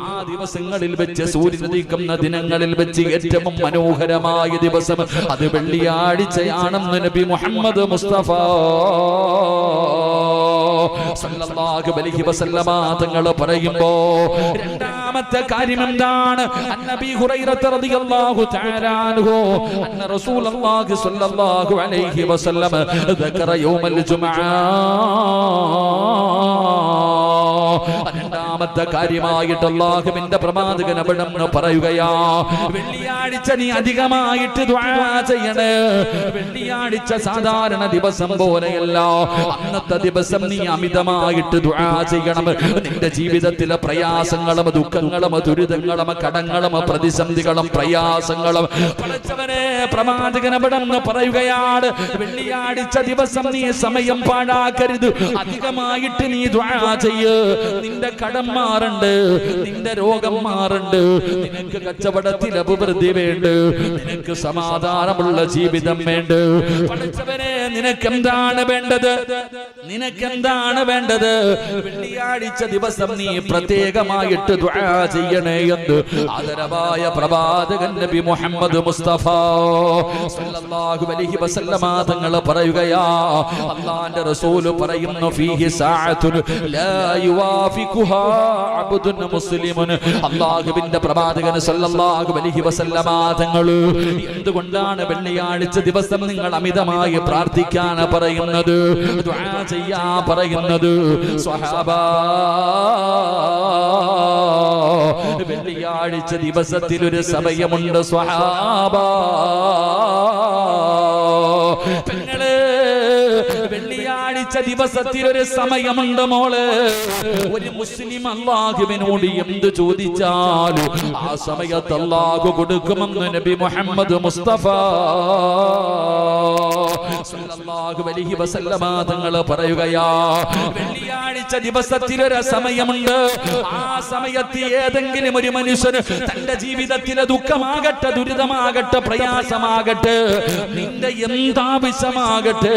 ആ ദിവസങ്ങളിൽ വെച്ച് സൂര്യൻ ഉദിക്കുന്ന ദിനങ്ങളിൽ വെച്ച് ഏറ്റവും മനോഹരമായ ദിവസം അത് വെള്ളിയാഴ്ചയാണെന്ന് നബി മുഹമ്മദ് മുസ്തഫ സല്ലല്ലാഹു അലൈഹി വസല്ലമ തങ്ങൾ പറയുമ്പോ രണ്ടാമത്തെ കാര്യം എന്താണ്? നബി ഹുറൈറ റളിയല്ലാഹു തആല അൻഹു അന്ന റസൂലുള്ളാഹി സല്ലല്ലാഹു അലൈഹി വസല്ലം ദക്കറ യൗമൽ ജുമുഅ. രണ്ടാമത്തെ കാര്യമായിട്ട് അല്ലാഹുവിന്റെ പ്രവാചകൻ അവിടെന്ന് പറയുകയാ, വെള്ളിയാഴ്ച നീ അധികമായിട്ട് ദുആ ചെയ്യണേ. വെള്ളിയാഴ്ച സാധാരണ ദിവസം പോലെയല്ല, അന്നത്തെ ദിവസം നീ അമിതമായിട്ട് ദുആ ചെയ്യണം. നിന്റെ ജീവിതത്തിലെ പ്രയാസങ്ങളും ദുഃഖങ്ങളും ദുരിതങ്ങളും കടങ്ങളും പ്രതിസന്ധികളും പ്രയാസങ്ങളും പടച്ചവനെ പ്രവാചകൻ അവിടെന്ന് പറയുകയാണ്, വെള്ളിയാഴ്ച ദിവസം നീ സമയം പാഴാക്കരുത്, അധികമായിട്ട് നീ ദുആ ചെയ്യ്. നിന്റെ കടം മാറുണ്ട്, നിന്റെ രോഗം മാറുണ്ട്, നിനക്ക് കച്ചവടത്തിൽ അഭിവൃദ്ധി വേണ്ട, നിനക്ക് സമാധാനമുള്ള ജീവിതം വേണ്ട. പഠിച്ചവനെ, നിനക്കെന്താണ് വേണ്ടത്? നിനക്കെന്താണ് വേണ്ടത്? വെള്ളിയാഴ്ച ദിവസം നീ പ്രത്യേകമായിട്ട് ദുആ ചെയ്യണേ എന്ന് ആദരവായ പ്രവാചകൻ നബി മുഹമ്മദ് മുസ്തഫ സല്ലല്ലാഹു അലൈഹി വസല്ലമ തങ്ങൾ പറയുകയാ, അല്ലാഹുവിന്റെ റസൂൽ പറയുന്നു, ഫീഹി സഅത്തുൻ ലാ യുവാഫിഖുഹാ അബ്ദുൻ മുസ്ലിമുൻ. അല്ലാഹുവിന്റെ പ്രവാചകൻ സല്ലല്ലാഹു അലൈഹി വസല്ലമ തങ്ങൾ എന്തുകൊണ്ടാണ് വെള്ളിയാഴ്ച ദിവസം നിങ്ങൾ അമിതമായി പ്രാർത്ഥിക്കാൻ പറയുന്നത്, ദുആ ചെയ്യാൻ പറയുന്നത്? സ്വഹാബാ, വെള്ളിയാഴ്ച ദിവസത്തിൽ ഒരു സമയമുണ്ട് സ്വഹാബാ. പെങ്ങളെ, വെള്ളിയാഴ്ച ദിവസത്തിൽ ഒരു സമയമുണ്ട് മോള്. ഒരു മുസ്ലിം അല്ലാഹുവിനോട് എന്ത് ചോദിച്ചാലും ആ സമയത്ത് അല്ലാഹു കൊടുക്കുമെന്ന് നബി മുഹമ്മദ് മുസ്തഫ സല്ലല്ലാഹു അലൈഹി വസല്ലമ തങ്ങൾ പറയുകയാ, വെള്ളിയാഴ്ച ദിവസത്തിൽ ഒരു സമയമുണ്ട്. ആ സമയത്ത് ഏതെങ്കിലും ഒരു മനുഷ്യന് തന്റെ ജീവിതത്തിലെ ദുഃഖമാകട്ടെ, ദുരിതമാകട്ടെ, പ്രയാസമാകട്ടെ, നിന്റെ എന്താവശ്യമാകട്ടെ,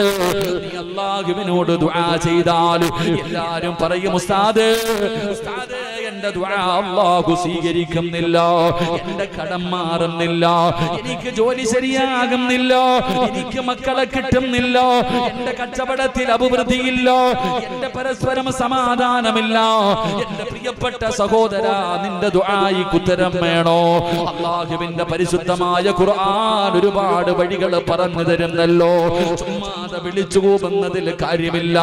നീ അല്ലാഹുവിനോട് ദുആ ചെയ്താൽ എല്ലാരും പറയും, ഉസ്താദ് എന്റെ ദുആ അല്ലാഹു സ്വീകരിക്കുന്നില്ല, എന്റെ കടം മാറുന്നില്ല, എനിക്ക് ജോലി ശരിയാകുന്നില്ല, എനിക്ക് മക്കളെ കിട്ടുന്നില്ല, എന്റെ കച്ചവടത്തിൽ അഭിവൃദ്ധിയില്ല, എന്റെ പരസ്പരം സമാധാനമില്ല. എന്റെ പ്രിയപ്പെട്ട സഹോദര, നിന്റെ ദുആയിക്ക് ഉത്തരം വേണോ? അല്ലാഹുവിന്റെ പരിശുദ്ധമായ ഖുർആൻ ഒരുപാട് വഴികൾ പറഞ്ഞു തരുന്നല്ലോ. ചുമ്മാതെ വിളിച്ചു കൂവുന്നതിൽ കാര്യമില്ല,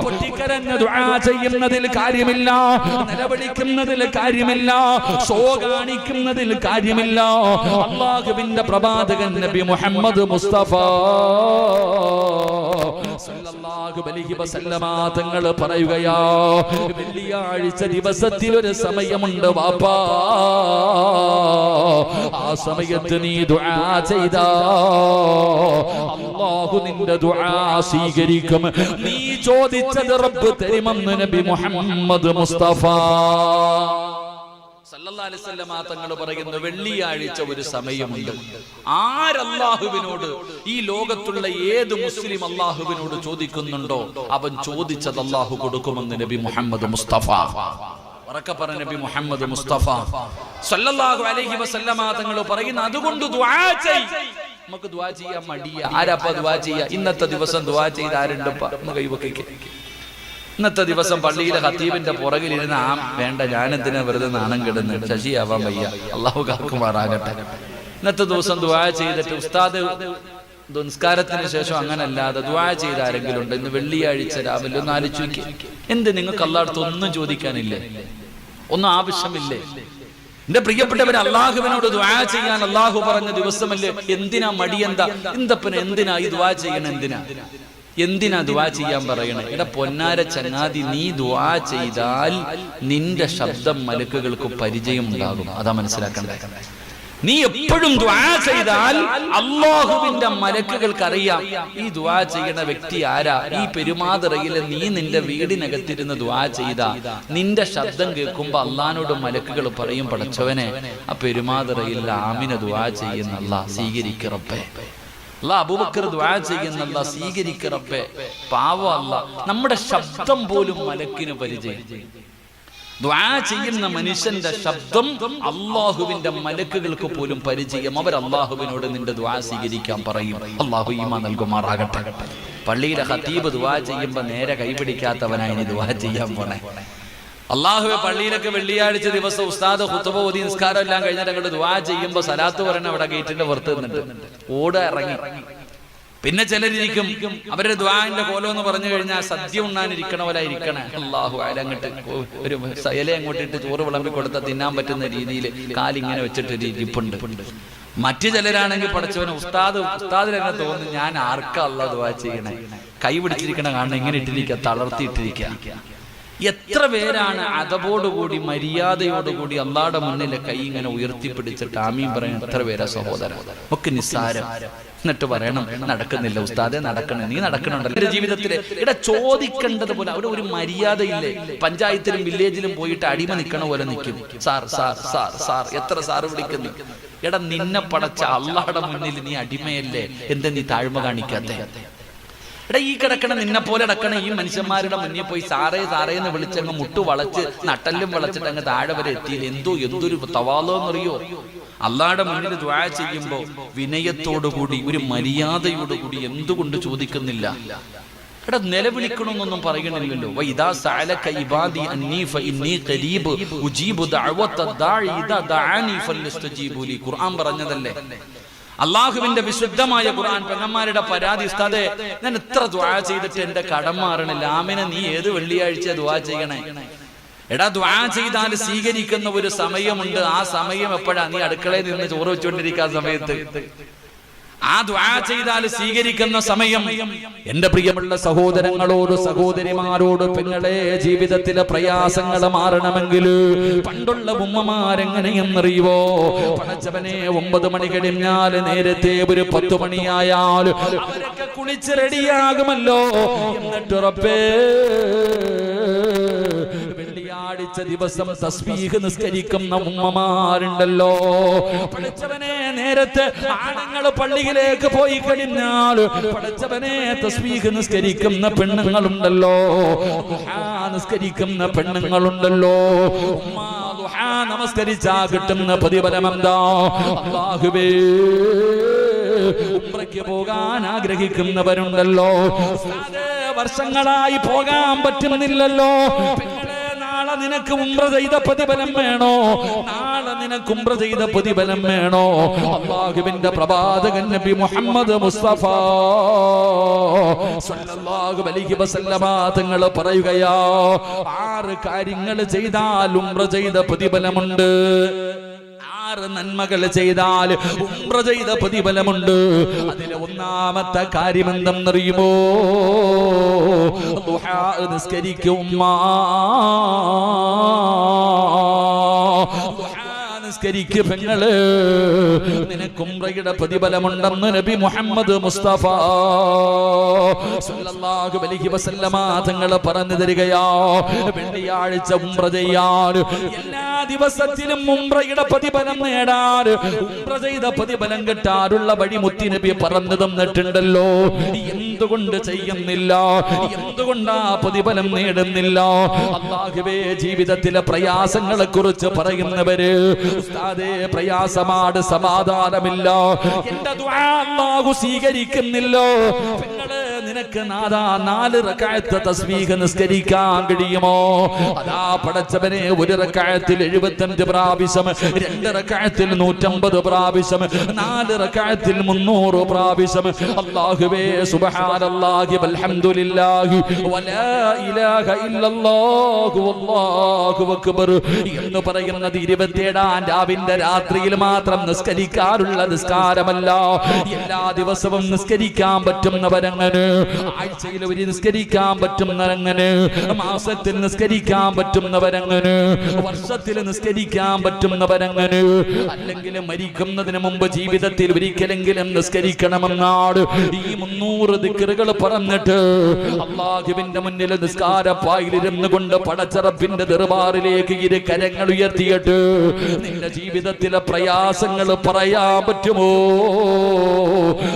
പൊട്ടിക്കരഞ്ഞ ദുആ ചെയ്യുന്നതിൽ കാര്യമില്ല, നിലവിളിക്കുന്നതിൽ കാര്യമില്ല, ഷോ കാണിക്കുന്നതിൽ കാര്യമില്ല. അല്ലാഹുവിന്റെ പ്രവാചകൻ നബി മുഹമ്മദ് മുസ്തഫ സല്ലല്ലാഹു അലൈഹി വസല്ലമ തങ്ങൾ പറയുകയാ, വെള്ളിയാഴ്ച ദിവസത്തിൽ ഒരു സമയമുണ്ട് വാപ്പാ. ആ സമയത്ത് നീ ദുആ ചെയ്താ അല്ലാഹു നിന്റെ ദുആ സ്വീകരിക്കും. നീ ചോദിച്ചത് റബ്ബ് തരുമെന്ന് നബി മുഹമ്മദ് മുസ്തഫ സല്ലല്ലാഹു അലൈഹി വസല്ലമ തങ്ങൾ പറയുന്നു, വെള്ളിയാഴ്ച ഒരു സമയമുണ്ട്. ആരല്ലാഹുവിനോട്, ഈ ലോകത്തുള്ള ഏത് മുസ്ലിം അല്ലാഹുവിനോട് ചോദിക്കുന്നുണ്ടോ അവൻ ചോദിച്ചത് അല്ലാഹു കൊടുക്കുമെന്ന് നബി മുഹമ്മദ് മുസ്തഫ ഉറക്കെ പറഞ്ഞ നബി മുഹമ്മദ് മുസ്തഫ സല്ലല്ലാഹു അലൈഹി വസല്ലമ തങ്ങൾ പറയുന്നു, അതുകൊണ്ട് ദുആ ചെയ്യ്. നമുക്ക് ദുആ ചെയ്യാൻ മടിയ, ആരാപ്പ ദുആ ചെയ്യാ? ഇന്നത്തെ ദിവസം ദുആ ചെയ്ത ആരുണ്ടപ്പ? ഒന്ന് കൈവയ്ക്ക്. ഇന്നത്തെ ദിവസം പള്ളിയിലെ ഖത്തീബിന്റെ പുറകിലിരുന്ന് വേണ്ട, ഞാനെന്തിനാ വെറുതെ നാണം കിടന്ന് ശശിയാവാൻ വയ്യ, അല്ലാഹു കാക്കുമാറാകട്ടെ. ഇന്നത്തെ ദിവസം ദുആ ചെയ്തിട്ട് ഉസ്താദ് നിസ്കാരത്തിന് ശേഷം അങ്ങനല്ലാതെ ദുആ ചെയ്ത ആരെങ്കിലും ഉണ്ട്? ഇന്ന് വെള്ളിയാഴ്ച രാവിലെ ഒന്ന് ആലോചിക്കുക. എന്ത് നിങ്ങൾക്ക് അല്ലാഹുവിനോട് ഒന്നും ചോദിക്കാനില്ലേ? ഒന്നും ആവശ്യമില്ലേ? എന്റെ പ്രിയപ്പെട്ടവരെ, അള്ളാഹുവിനോട് ദുആ ചെയ്യാൻ അള്ളാഹു പറഞ്ഞ ദിവസമല്ലേ? എന്തിനാ മടിയെന്താ? എന്തിനാ ഈ ദുആ ചെയ്യണം? എന്തിനാ ദുആ ചെയ്യാൻ പറയണേ? എടാ പൊന്നാര ചങ്ങാതി, നീ ദുആ ചെയ്താൽ നിന്റെ ശബ്ദം മലക്കുകൾക്ക് പരിചയം ഉണ്ടാകും. അതാ മനസ്സിലാക്കണ്ടേ. നീ എപ്പോഴും ദുആ ചെയ്താൽ അല്ലാഹുവിന്റെ മലക്കുകൾക്ക് അറിയാം ഈ ദുആ ചെയ്യുന്ന വ്യക്തി ആരാ. ഈ പെരുമാതിറയില് നീ നിന്റെ വീടിനകത്തിരുന്ന് ദുആ ചെയ്ത നിന്റെ ശബ്ദം കേൾക്കുമ്പോ അള്ളാഹിനോട് മലക്കുകൾ പറയും, പടച്ചവനെ ആ പെരുമാതിറയിൽ ആമിന ദുആ ചെയ്യുന്ന അല്ലാഹ് സ്വീകരിക്ക് റബ്ബേ. അല്ലാഹ് അബൂബക്കർ ദുആ ചെയ്യുന്ന അല്ലാഹ് സ്വീകരിക്ക് റബ്ബേ. പാവം അല്ലാഹ്, നമ്മുടെ ശബ്ദം പോലും മലക്കിന് പരിചയം. ദുആ ചെയ്യുന്ന മനുഷ്യന്റെ ശബ്ദം അല്ലാഹുവിന്റെ മലക്കുകൾക്ക് പോലും പരിചയം. അവർ അല്ലാഹുവിനോട് നിന്റെ ദുആ സ്വീകരിക്കാൻ പറയും. അല്ലാഹു ഈമാൻ നൽകുമാറാകട്ടെ. പള്ളിയിലെ ഖതീബ് ദുആ ചെയ്യുമ്പോ നേരെ കൈപിടിക്കാത്തവനായി ഇനി ദുആ ചെയ്യാൻ പോണേ. അല്ലാഹുവെ, പള്ളിയിലൊക്കെ വെള്ളിയാഴ്ച ദിവസം ഉസ്താദ് ഖുതുബ ഓതി നിസ്കാരം എല്ലാം കഴിഞ്ഞിട്ട് അങ്ങോട്ട് ദുആ ചെയ്യുമ്പോ സലാത്ത് പറയണ അവിടെ ഗേറ്റിന്റെ പുറത്ത് നിന്നിട്ട് ഓടെ ഇറങ്ങി. പിന്നെ ചിലരിരിക്കും, അവരുടെ ദുആന്റെ കോലം എന്ന് പറഞ്ഞു കഴിഞ്ഞാൽ സദ്യ ഉണ്ണാനിരിക്കണ പോലെ ഇരിക്കണേ. അല്ലാഹു അലങ്ങട്ട് ഒരു ഇല അങ്ങോട്ടിട്ട് ചോറ് വിളമ്പി കൊടുത്താൽ തിന്നാൻ പറ്റുന്ന രീതിയിൽ കാലിങ്ങനെ വെച്ചിട്ട് ഇരിപ്പുണ്ട്. മറ്റു ചിലരാണെങ്കിൽ പടച്ചവന് ഉസ്താദിലെന്നെ തോന്നുന്നു, ഞാൻ ആർക്കാ അല്ലാഹ് ദുആ ചെയ്യണേ? കൈ പിടിച്ചിരിക്കണ കാണണം, ഇങ്ങനെ ഇട്ടിരിക്കുക, തളർത്തിയിട്ടിരിക്കുക. എത്ര പേരാണ് അതപോടുകൂടി മര്യാദയോടുകൂടി അള്ളാഹുടെ മുന്നിൽ കൈ ഇങ്ങനെ ഉയർത്തിപ്പിടിച്ചിട്ട് ആമീൻ പറയുന്ന എത്ര പേരാ സഹോദരൻ? ഒക്കെ നിസ്സാരം. എന്നിട്ട് പറയണം നടക്കുന്നില്ല ഉസ്താദെ, നടക്കണം, നീ നടക്കണുണ്ടല്ലോ. എന്റെ ജീവിതത്തില് ഇവിടെ ചോദിക്കേണ്ടത് പോലെ അവിടെ ഒരു മര്യാദയില്ലേ? പഞ്ചായത്തിലും വില്ലേജിലും പോയിട്ട് അടിമ നിൽക്കണ പോലെ നിൽക്കും. സാർ സാർ സാർ സാർ, എത്ര സാറ് വിളിക്കുന്നു? എടാ, നിന്നെ പടച്ച അള്ളാഹുടെ മുന്നിൽ നീ അടിമയല്ലേ? എന്താ നീ താഴ്മ കാണിക്കാത്തെ? എടാ, ഈ കിടക്കണ നിന്നെ പോലെ കിടക്കണ ഈ മനുഷ്യന്മാരുടെ മുന്നിൽ പോയി സാറേ സാറേ എന്ന് വിളിച്ചങ്ങ് മുട്ടു വളച്ച് നട്ടല്ലും വളച്ചിട്ട് അങ്ങ് താഴെ വരെ എത്തിയില്ല. എന്തൊരു തവാലോന്നറിയോ? അള്ളാഹുടെ മുന്നിൽ ദുആ ചെയ്യുമ്പോ വിനയത്തോടുകൂടി ഒരു മര്യാദയോടുകൂടി എന്തുകൊണ്ട് ചോദിക്കുന്നില്ല? എടാ, നിലവിളിക്കണമെന്നൊന്നും പറയണില്ലല്ലോ. വഇദാ സഅലക ഇബാദി അന്നി ഫഇന്നി ഖരീബ് ഉജീബു ദഅവത ദാഇ ഇദാ ദഅനി ഫലസ്തജീബു ലി. ഖുർആൻ പറഞ്ഞതല്ലേ? അള്ളാഹുവിന്റെ വിശുദ്ധമായ ഖുർആൻ. പെങ്ങന്മാരുടെ പരാതി, ഉസ്താദേ ഞാൻ ഇത്ര ദുആ ചെയ്തിട്ട് എന്റെ കടം മാറണില്ല. ആമിനെ നീ ഏത് വെള്ളിയാഴ്ച ദുആ ചെയ്യണേ? എടാ, ദുആ ചെയ്താൽ സ്വീകരിക്കുന്ന ഒരു സമയമുണ്ട്. ആ സമയം എപ്പോഴാ? നീ അടുക്കളയിൽ നിന്ന് ചോറ് വെച്ചുകൊണ്ടിരിക്കുന്ന സമയത്ത്. ആ ദുആ ചെയ്താൽ സ്വീകരിക്കുന്ന സമയം. എന്റെ പ്രിയമുള്ള സഹോദരങ്ങളോട് സഹോദരിമാരോട്, പെങ്ങളെ, ജീവിതത്തിലെ പ്രയാസങ്ങൾ മാറണമെങ്കിൽ പണ്ടുള്ള ഉമ്മമാരെങ്ങനെയെന്നറിയുവോ? പടച്ചവനെ, 9 മണി കഴിഞ്ഞാൽ നേരത്തെ ഒരു 10 മണിയായാൽ അവരൊക്കെ കുളിച്ച് റെഡിയാകുമല്ലോ. എന്നിട്ട് റബ്ബേ, വെള്ളിയാഴ്ച ദിവസം തസ്ബീഹ് നിസ്കരിക്കുന്ന ഉമ്മമാരുണ്ടല്ലോ. പടച്ചവനെ, നേരത്തെ ആണുങ്ങൾ പള്ളിയിലേക്ക് പോയി കഴിഞ്ഞാൽ പടച്ചവനെ തസ്ബീഹ് നിസ്കരിക്കുന്ന പെണ്ണുങ്ങളുണ്ടല്ലോ, ദുഹാ നിസ്കരിക്കുന്ന പെണ്ണുങ്ങളുണ്ടല്ലോ. ദുഹാ നമസ്കരിച്ചാ കിട്ടുന്ന പ്രതിഫലം എന്താ? അല്ലാഹുവേ, ഉംറയ്ക്ക് പോകാൻ ആഗ്രഹിക്കുന്നവരുണ്ടല്ലോ. വർഷങ്ങളായി പോകാൻ പറ്റുന്നില്ലല്ലോ. നാളെ നിനക്ക് ഉംറ ചെയ്ത പ്രതിഫലം വേണോ? നാളെ നിനക്ക് ഉംറ ചെയ്ത പ്രതിഫലം വേണോ? അല്ലാഹുവിന്റെ പ്രവാചകൻ നബി മുഹമ്മദ് മുസ്തഫ സ്വല്ലല്ലാഹു അലൈഹി വസല്ലമ തങ്ങൾ പറയുകയാ, 6 കാര്യങ്ങൾ ചെയ്താൽ ഉംറ ചെയ്ത പ്രതിഫലമുണ്ട്. 6 നന്മകൾ ചെയ്താൽ ഉംറ ചെയ്ത പ്രതിഫലമുണ്ട്. അതിലെ ഒന്നാമത്തെ കാര്യം എന്തെന്നറിയുമോ? ദുഹാ നിസ്കരിക്കും. നിസ്കരിക്ക് പെങ്ങള്, നിനക്ക് ഉംറയുടെ പ്രതിഫലമുണ്ടെന്ന് നബി മുഹമ്മദ് മുസ്തഫ സ്വല്ലല്ലാഹു അലൈഹി വസല്ലമ തങ്ങൾ പറഞ്ഞു തരികയാ. വെള്ളിയാഴ്ച ഉംറ ചെയ്യാൻ, എല്ലാ ദിവസത്തിലും ഉംറയുടെ പ്രതിഫലം നേടാൻ, ഉംറ ചെയ്ത പ്രതിഫലം കിട്ടാനുള്ള വഴി മുത്തി നബി പറഞ്ഞു തന്നിട്ടുണ്ടല്ലോ. എന്തുകൊണ്ട് ചെയ്യുന്നില്ല? എന്തുകൊണ്ടാ പ്രതിഫലം നേടുന്നില്ല? അല്ലാഹുവേ, ജീവിതത്തിലെ പ്രയാസങ്ങളെ കുറിച്ച് പറയുന്നവര്, ഉസ്താദേ പ്രയാസമാണ്, സമാധാനമില്ല, എന്റെ ദുആ അല്ലാഹു സ്വീകരിക്കുന്നില്ലോ. പെങ്ങളെ, നിനക്ക് 4 റക്അത്ത് തസ്ബീഹ് നിസ്കരിക്കാൻ കഴിയുമോ? അതാ പടച്ചവനെ, 1 റക്അത്തിൽ 75 പ്രാവശ്യം, 2 റക്അത്തിൽ 150 പ്രാവശ്യം, 4 റക്അത്തിൽ 300 പ്രാവശ്യം. അല്ലാഹുവേ, സുബ്ഹാനല്ലാഹി വൽഹംദുലില്ലാഹി വലാ ഇലാഹ ഇല്ലല്ലാഹു വല്ലാഹു അക്ബർ എന്ന് പറയുന്നത് 27-ാം രാവിന്റെ രാത്രിയിൽ മാത്രം നിസ്കരിക്കാറുള്ള നിസ്കാരമല്ല. എല്ലാ ദിവസവും നിസ്കരിക്കാൻ പറ്റുന്നവരങ്ങനെ, ആഴ്ചയിൽ ഒരു നിസ്കരിക്കാൻ പറ്റുന്നവരങ്ങനെ, മാസത്തിൽ നിസ്കരിക്കാൻ പറ്റുന്നവരങ്ങനെ, വർഷത്തിൽ നിസ്കരിക്കാൻ പറ്റുന്നവരങ്ങനെ, അല്ലെങ്കിൽ മരിക്കുന്നതിന് മുമ്പ് ജീവിതത്തിൽ ഒരിക്കലെങ്കിലും നിസ്കരിക്കണമെന്നാണ് ഈ 300 ദിക്റുകൾ പറഞ്ഞിട്ട് അല്ലാഹുവിന്റെ മുന്നിൽ നിസ്കാരപ്പായിലിരുന്നു കൊണ്ട് പടച്ചറപ്പിന്റെ ദർബാറിലേക്ക് 2 കരങ്ങൾ ഉയർത്തിയിട്ട് നിന്റെ ജീവിതത്തിലെ പ്രയാസങ്ങൾ പറയാൻ പറ്റുമോ?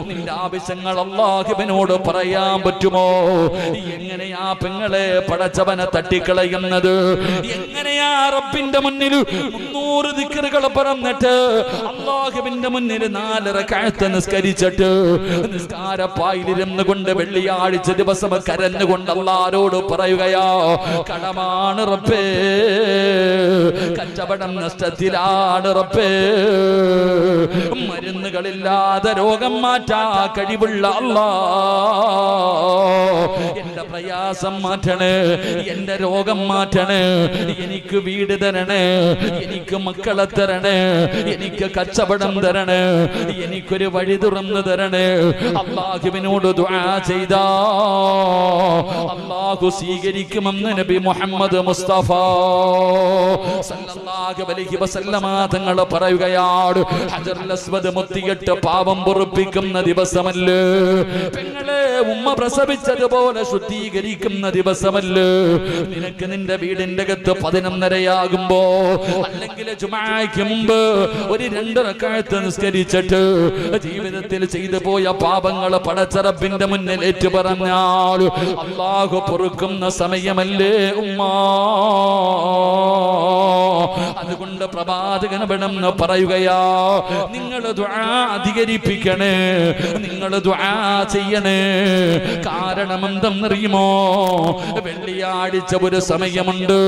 നിന്റെ ആവശ്യങ്ങൾ അല്ലാഹുവിനോട് പറയാൻ പറ്റുമോ? എങ്ങനെയാ പെങ്ങളെ പടച്ചവനെ തട്ടിക്കളയുന്നത്? എങ്ങനെയാ റബ്ബിന്റെ മുന്നിൽ 300 ദിക്റുകൾ പറഞ്ഞിട്ട് അല്ലാഹുവിന്റെ മുന്നിൽ 4 റക്അത്ത് നിസ്കരിച്ചിട്ട് നിസ്കാരപ്പായിലിരുന്നു കൊണ്ട് വെള്ളിയാഴ്ച ദിവസം കരഞ്ഞുകൊണ്ട് അല്ലാഹുവോട് പറയുകയാ, കടമാണ് റബ്ബേ, കച്ചവടം നഷ്ടത്തിലാണ് റബ്ബേ, മരുന്നുകൾ മരുന്നുകളില്ലാതെ രോഗം മാറ്റാ കഴിവുള്ള അല്ലാ, എന്റെ പ്രയാസം മാറ്റണേ, എന്റെ രോഗം മാറ്റണേ, എനിക്ക് വീട് തരണേ, എനിക്ക് മക്കളെ തരണേ, എനിക്ക് കച്ചവടം തരണേ, എനിക്കൊരു വഴി തുറന്നു തരണേ. അല്ലാഹുവിനോട് ദുആ ചെയ്താ അല്ലാഹു സ്വീകരിക്കുമെന്ന് നബി മുഹമ്മദ് മുസ്തഫ സല്ലല്ലാഹു അലൈഹി വസല്ലമ തങ്ങൾ പറയുകയാണ്. ഹജറുൽ അസ്വദ് മുത്തിയിട്ട് പാപം പൊറുപ്പിക്കുന്ന ദിവസമല്ലേ പെങ്ങളെ, ഉമ്മ പ്രസവിച്ചതുപോലെ ശുദ്ധീകരിക്കുന്ന ദിവസമല്ലേ. നിനക്ക് നിന്റെ വീടിന്റെ അകത്ത് 11:30 അല്ലെങ്കിൽ ജുമുഅയ്ക്ക് മുമ്പ് ഒരു 2 റക്അത്ത് നിസ്കരിച്ചിട്ട് ജീവിതത്തിൽ ചെയ്തു പോയ പാപങ്ങൾ പടച്ച റബ്ബിന്റെ മുന്നിൽ ഏറ്റു പറഞ്ഞാൽ അല്ലാഹു പൊറുക്കുന്ന സമയമല്ലേ ഉമ്മ. അതുകൊണ്ട് പ്രവാചകൻ വേണമെന്ന് പറയുകയാ, നിങ്ങൾ ദുആ അധികരിപ്പിക്കണേ, നിങ്ങൾ ദുആ ചെയ്യണേ. കാരണം എന്തെന്നറിയുമോ, വെള്ളിയാഴ്ച ഒരു സമയമുണ്ട്,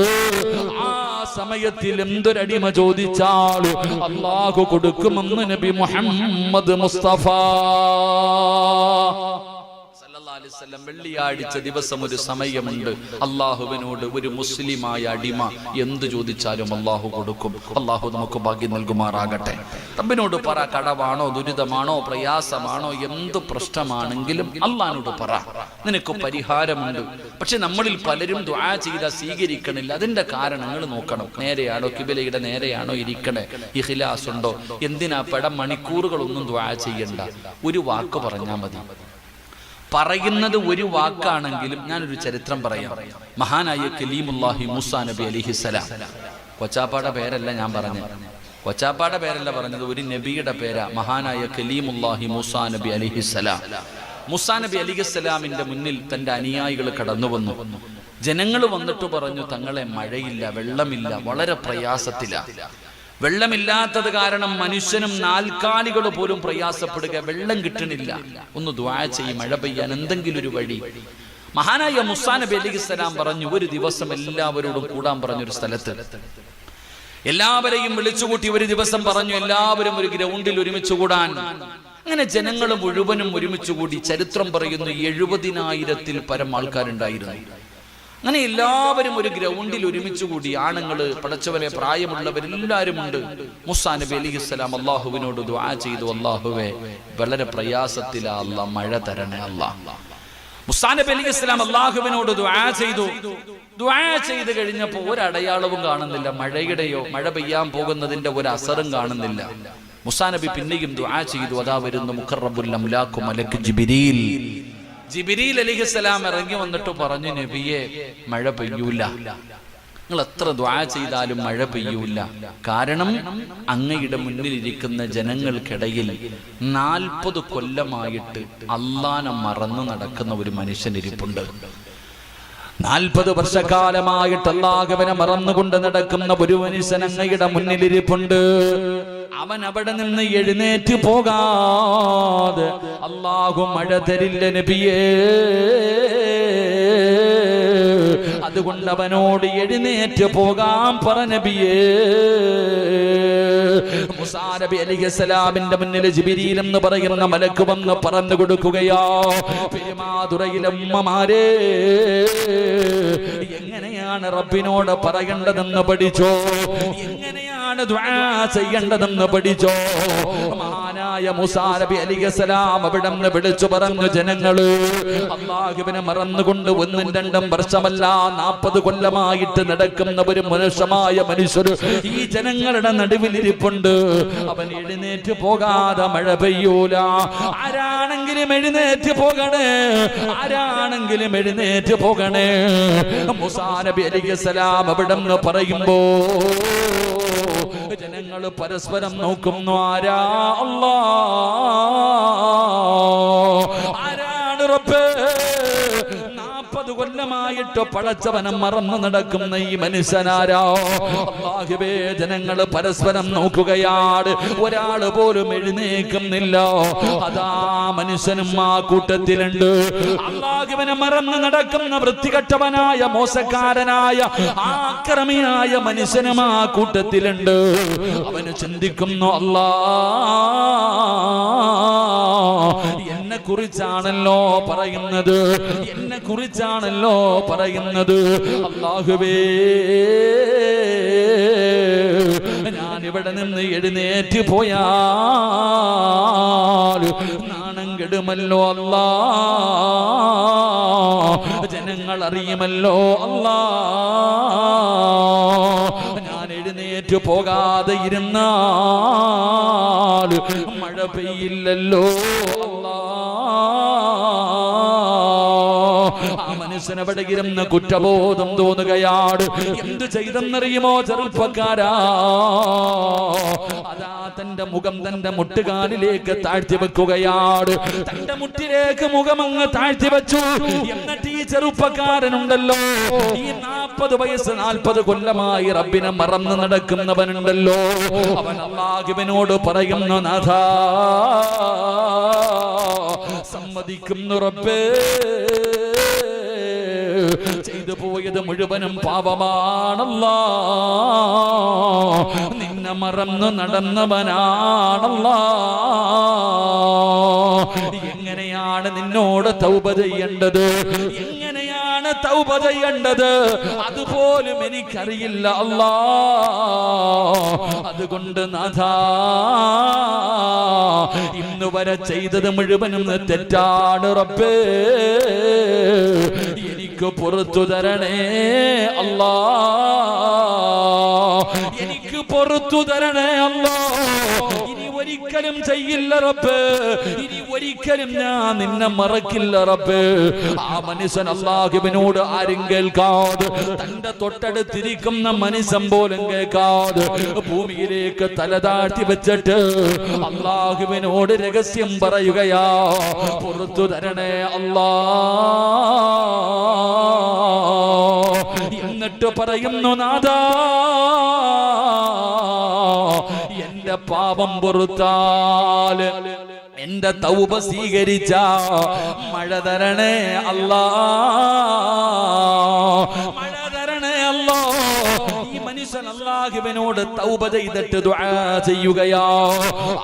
ആ സമയത്തിൽ എന്തൊരടിമ ചോദിച്ചാൽ അല്ലാഹു കൊടുക്കുമെന്ന് നബി മുഹമ്മദ് മുസ്തഫ വെള്ളിയാഴ്ച ദിവസം ഒരു സമയമുണ്ട്, അള്ളാഹുവിനോട് ഒരു മുസ്ലിമായ അടിമ എന്ത് ചോദിച്ചാലും അള്ളാഹു കൊടുക്കും. അള്ളാഹു നമുക്ക് ഭാഗ്യം നൽകുമാറാകട്ടെ. റബ്ബിനോട് പറ, കടവാണോ ദുരിതമാണോ പ്രയാസമാണോ എന്ത് പ്രശ്നമാണെങ്കിലും അള്ളാഹിനോട് പറ, നിനക്ക് പരിഹാരമുണ്ട്. പക്ഷെ നമ്മളിൽ പലരും ദുആ ചെയ്താൽ സ്വീകരിക്കണില്ല. അതിന്റെ കാരണങ്ങൾ നോക്കണം. നേരെയാണോ, കിബിലയുടെ നേരെയാണോ ഇരിക്കണേ, ഇഖ്ലാസ് ഉണ്ടോ, എന്തിനാ മണിക്കൂറുകളൊന്നും ദുആ ചെയ്യണ്ട, ഒരു വാക്ക് പറഞ്ഞാൽ മതി. പറയുന്നത് ഒരു വാക്കാണെങ്കിലും ഞാനൊരു ചരിത്രം പറയാം. മഹാനായ കലീമുല്ലാഹി മൂസാ നബി അലൈഹിസ്സലാം, കൊച്ചാപ്പാടെ പേരല്ല ഞാൻ പറഞ്ഞത്, കൊച്ചാപ്പാടെ പേരല്ല പറഞ്ഞത്, ഒരു നബിയുടെ പേരാ. മഹാനായ കലീമുല്ലാഹി മൂസാ നബി അലൈഹിസ്സലാം. മൂസാ നബി അലൈഹിസ്സലാമിന്റെ മുന്നിൽ തന്റെ അനുയായികൾ കടന്നു വന്നു. ജനങ്ങൾ വന്നിട്ട് പറഞ്ഞു, തങ്ങളെ മഴയില്ല, വെള്ളമില്ല, വളരെ പ്രയാസത്തിലാണ്. വെള്ളമില്ലാത്തത് കാരണം മനുഷ്യനും നാൽക്കാലികൾ പോലും പ്രയാസപ്പെടുക, വെള്ളം കിട്ടണില്ല, ഒന്ന് ദുആ ചെയ്യും, മഴ പെയ്യാൻ എന്തെങ്കിലും ഒരു വഴി. മഹാനായ മൂസാ നബി അലൈഹിസ്സലാം പറഞ്ഞു, ഒരു ദിവസം എല്ലാവരോടും കൂടാൻ പറഞ്ഞൊരു സ്ഥലത്ത് എല്ലാവരെയും വിളിച്ചുകൂട്ടി ഒരു ദിവസം പറഞ്ഞു, എല്ലാവരും ഒരു ഗ്രൗണ്ടിൽ ഒരുമിച്ച് കൂടാൻ. അങ്ങനെ ജനങ്ങൾ മുഴുവനും ഒരുമിച്ച് കൂടി. ചരിത്രം പറയുന്നു 70,000-ൽ പരം ആൾക്കാരുണ്ടായിരുന്നു. അങ്ങനെ എല്ലാവരും ഒരു ഗ്രൗണ്ടിൽ ഒരുമിച്ച് കൂടി. ആണുങ്ങള്, പടച്ചവനെ, പ്രായമുള്ളവരെല്ലാവരും ഉണ്ട്. മൂസാ നബി അലൈഹിസ്സലാം അല്ലാഹുവിനോട് ദുആ ചെയ്തു, അല്ലാഹുവേ വളരെ പ്രയാസത്തിലാ അല്ലാ, മഴ തരണേ അല്ലാ. മൂസാ നബി അലൈഹിസ്സലാം അല്ലാഹുവിനോട് ദുആ ചെയ്തു. ദുആ ചെയ്ത് കഴിഞ്ഞപ്പോൾ ഒരടയാളവും കാണുന്നില്ല, മഴയുടെയോ മഴ പെയ്യാൻ പോകുന്നതിന്റെ ഒരു അസറും കാണുന്നില്ല. മൂസാ നബി പിന്നെയും ദുആ ചെയ്തു. അതാ വരുന്നു മുഖറബുൽ അംലാഖു മലക്ക് ജിബ്രീൽ. ജിബ്രീൽ അലൈഹിസ്സലാം ഇറങ്ങി വന്നിട്ട് പറഞ്ഞു, നബിയെ മഴ പെയ്യൂല, നിങ്ങൾ എത്ര ദുആ ചെയ്താലും മഴ പെയ്യൂല. കാരണം അങ്ങയുടെ മുന്നിലിരിക്കുന്ന ജനങ്ങൾക്കിടയിൽ 40 കൊല്ലമായിട്ട് അല്ലാഹനെ മറന്നു നടക്കുന്ന ഒരു മനുഷ്യനിരിപ്പുണ്ട്. 40 വർഷക്കാലമായിട്ട് അല്ലാഹുവിനെ മറന്നുകൊണ്ട് നടക്കുന്ന ഒരു മനുഷ്യൻ അങ്ങയുടെ മുന്നിലിരിപ്പുണ്ട്. അവൻ അവിടെ നിന്ന് എഴുന്നേറ്റ് പോകാതെ അല്ലാഹു മഴ തരില്ല നബിയേ. അതുകൊണ്ട് അവനോട് എഴുന്നേറ്റ് പോകാൻ പറ നബിയേ. മൂസാ നബി അലൈഹിസ്സലാമിന്റെ മുന്നിൽ ജിബ്രീൽ എന്ന് പറയുന്ന മലക്ക് വന്ന് പറഞ്ഞു കൊടുക്കുകയാ, പെരുമാതുറയിലെ ഉമ്മമാരെ, എങ്ങനെയാണ് റബ്ബിനോട് പറയേണ്ടതെന്ന് പഠിച്ചോ, എങ്ങനെയാണ് ദുആ ചെയ്യേണ്ടതെന്ന് പഠിച്ചോ. മഹാനായ മൂസാ നബി അലൈഹിസ്സലാം അവിടെ നിന്ന് വിളിച്ചു പറഞ്ഞു, ജനങ്ങള് അല്ലാഹുവിനെ മറന്നുകൊണ്ട് 1-2 വർഷമല്ല 40 കൊല്ലമായിട്ട് നടക്കുന്ന ഒരു മനുഷ്യമായ മനുഷ്യർ ഈ ജനങ്ങളുടെ നടുവിലിരിപ്പുണ്ട്. അവൻ എഴുന്നേറ്റ് പോകാതെ മഴ പെയ്യൂല. ആരാണെങ്കിലും എഴുന്നേറ്റ് പോകണേ, ആരാണെങ്കിലും എഴുന്നേറ്റ് പോകണേ. മൂസാ നബി അലൈഹിസ്സലാം അവിടെ നിന്ന് പറയുമ്പോ ജനങ്ങൾ പരസ്പരം നോക്കുന്നു, ആരാ അല്ലാഹ്, ആരാണ് റബ്ബേ. 40 കൊല്ലമായിട്ട് പടച്ചവനെ മറന്നു നടക്കുന്ന ഈ മനുഷ്യനാരാ? അല്ലാഹുവേ, ജനങ്ങൾ പരസ്പരം നോക്കുകയാണ്, ഒരാള് പോലും എഴുന്നേക്കുന്നില്ല. അതാ മനുഷ്യനും ആ കൂട്ടത്തിലുണ്ട്. അല്ലാഹുവിനെ മറന്നു നടക്കുന്ന വൃത്തികെട്ടവനായ, മോശക്കാരനായ, ആക്രമിയായ മനുഷ്യനും ആ കൂട്ടത്തിലുണ്ട്. അവന് ചിന്തിക്കുന്നു, അല്ലാഹ് കുറിച്ചാണല്ലോ പറയുന്നത്, എന്നെ കുറിച്ചാണല്ലോ പറയുന്നത്. അല്ലാഹുവേ, ഞാൻ ഇവിടെ നിന്ന് എഴുന്നേറ്റ് പോയാൽ നാണം കെടുമല്ലോ അല്ലാ, ജനങ്ങൾ അറിയുമല്ലോ അല്ലാ. ഞാൻ എഴുന്നേറ്റ് പോകാതെ ഇരുന്നാൽ മഴ പെയ്യില്ലല്ലോ അല്ലാ. ആ മനുഷ്യനവിടെ ഇരുന്ന് കുറ്റബോധം തോന്നുകയാണ്. എന്ത് ചെയ്തെന്നറിയുമോ ചെറുപ്പക്കാരാ? അതാ തന്റെ മുഖം തന്റെ മുട്ടുകാലിലേക്ക് താഴ്ത്തി വെക്കുകയാണ്. തന്റെ മുട്ടിലേക്ക് മുഖം അങ്ങ് താഴ്ത്തി വെച്ചു. എന്നിട്ട് ഈ ചെറുപ്പക്കാരനുണ്ടല്ലോ, ഈ 40 വയസ്സ് 40 കൊല്ലമായി റബ്ബിനെ മറന്ന് നടക്കുന്നവനുണ്ടല്ലോ, അവൻ അല്ലാഹുവിനോട് പറയുന്നു, നാഥാ, സമ്മതിക്കുന്നു റബ്ബേ, ചെയ്തു പോയത് മുഴുവനും പാപമാണല്ലാ, നിന്നെ മറന്നു നടന്നവനാണല്ലാ. എങ്ങനെയാണ് നിന്നോട് തൗബ ചെയ്യേണ്ടത്? എങ്ങനെയാണ് തൗബ ചെയ്യേണ്ടത്? അതുപോലും എനിക്കറിയില്ല അല്ലാ. അതുകൊണ്ട് നാഥാ, ഇന്ന് വരെ ചെയ്തത് മുഴുവനും തെറ്റാണ് റബ്ബേ, എനിക്ക് പുറത്തു തരണേ അല്ലാ, എനിക്ക് പുറത്തു തരണേ അല്ലാ. ഇനി ഒരിക്കലും ചെയ്യില്ല റബ്ബേ, ഇനി ഒരിക്കലും ഞാൻ നിന്നെ മറക്കില്ല റബ്ബേ. ആ മനുഷ്യൻ അല്ലാഹുവിനോട് ആരും കേൾക്കാതെ, തന്റെ തൊട്ടടുത്തിരിക്കുന്ന മനുഷ്യൻ പോലും കേൾക്കാതെ ഭൂമിയിലേക്ക് തല താഴ്ത്തി വെച്ചിട്ട് അല്ലാഹുവിനോട് രഹസ്യം പറയുകയാ, പുറത്തു തരണേ അല്ലാ. എന്നിട്ട് പറയുന്നു, നാഥാ, എന്റെ പാപം പൊറുത്താൽ, എന്റെ തൗബ സ്വീകരിച്ച മഴ തരണേ അല്ലാ, മഴ തരണേ അല്ലാ. ഈ മനുഷ്യൻ അല്ലാഹുവിനോട് തൗബ ചെയ്തിട്ട് ദുആ ചെയ്യുകയാ.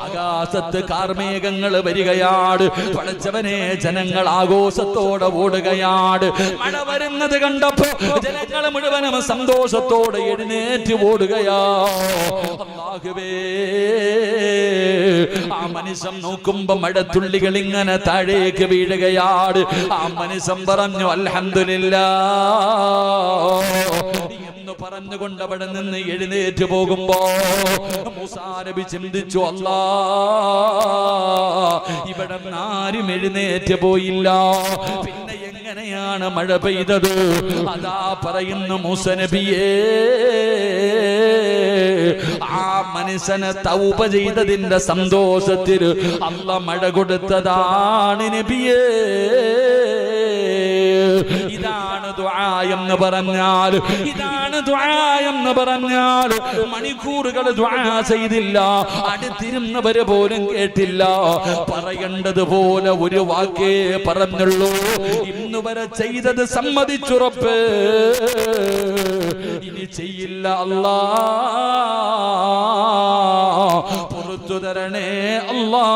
ആകാശത്ത് കാർമേഘങ്ങൾ വരികയാണ്. പടച്ചവനെ, ജനങ്ങൾ ആഘോഷത്തോടെ ഓടുകയാണ്. മഴ വരുന്നത് കണ്ടപ്പോ ജനങ്ങൾ മുഴുവനും സന്തോഷത്തോടെ എഴുന്നേറ്റ് ഓടുകയാ. അല്ലാഹുവേ, ആ മനുഷ്യൻ നോക്കുമ്പോ മഴത്തുള്ളികൾ ഇങ്ങനെ താഴേക്ക് വീഴുകയാണ്. ആ മനുഷ്യൻ പറഞ്ഞു, അൽഹംദുലില്ലാഹ് എന്ന് പറഞ്ഞുകൊണ്ട് അവിടെ നിന്ന് എഴുന്നേറ്റ് പോകുമ്പോ മൂസാ നബി ചിന്തിച്ചു, അല്ലാ, ഇവിടെ ആരും എഴുന്നേറ്റ് പോയില്ല, പിന്നെ എങ്ങനെയാണ് മഴ പെയ്തത്? അതാ പറയുന്നു മൂസാ നബിയേ, ആ മനുഷ്യന് തൗബ ചെയ്തതിന്റെ സന്തോഷത്തിൽ അല്ലാഹ് മഴ കൊടുത്തതാണ് നബിയേ. ഇതാണ് ദുആ എന്ന് പറഞ്ഞാൽ, ഇതാണ് ദുആ എന്ന് പറഞ്ഞാൽ. മണിക്കൂറുകൾ ദുആ ചെയ്തില്ല, അടുത്തിരുന്നവര് പോലും കേട്ടില്ല. പറയേണ്ടതുപോലെ ഒരു വാക്കേ പറഞ്ഞുള്ളൂ, ഇന്ന് വരെ ചെയ്തത് സമ്മതിച്ചു റബ്ബേ, ഇനി ചെയ്യില്ല അല്ലാ, പുറത്തു തരണേ അല്ലാ.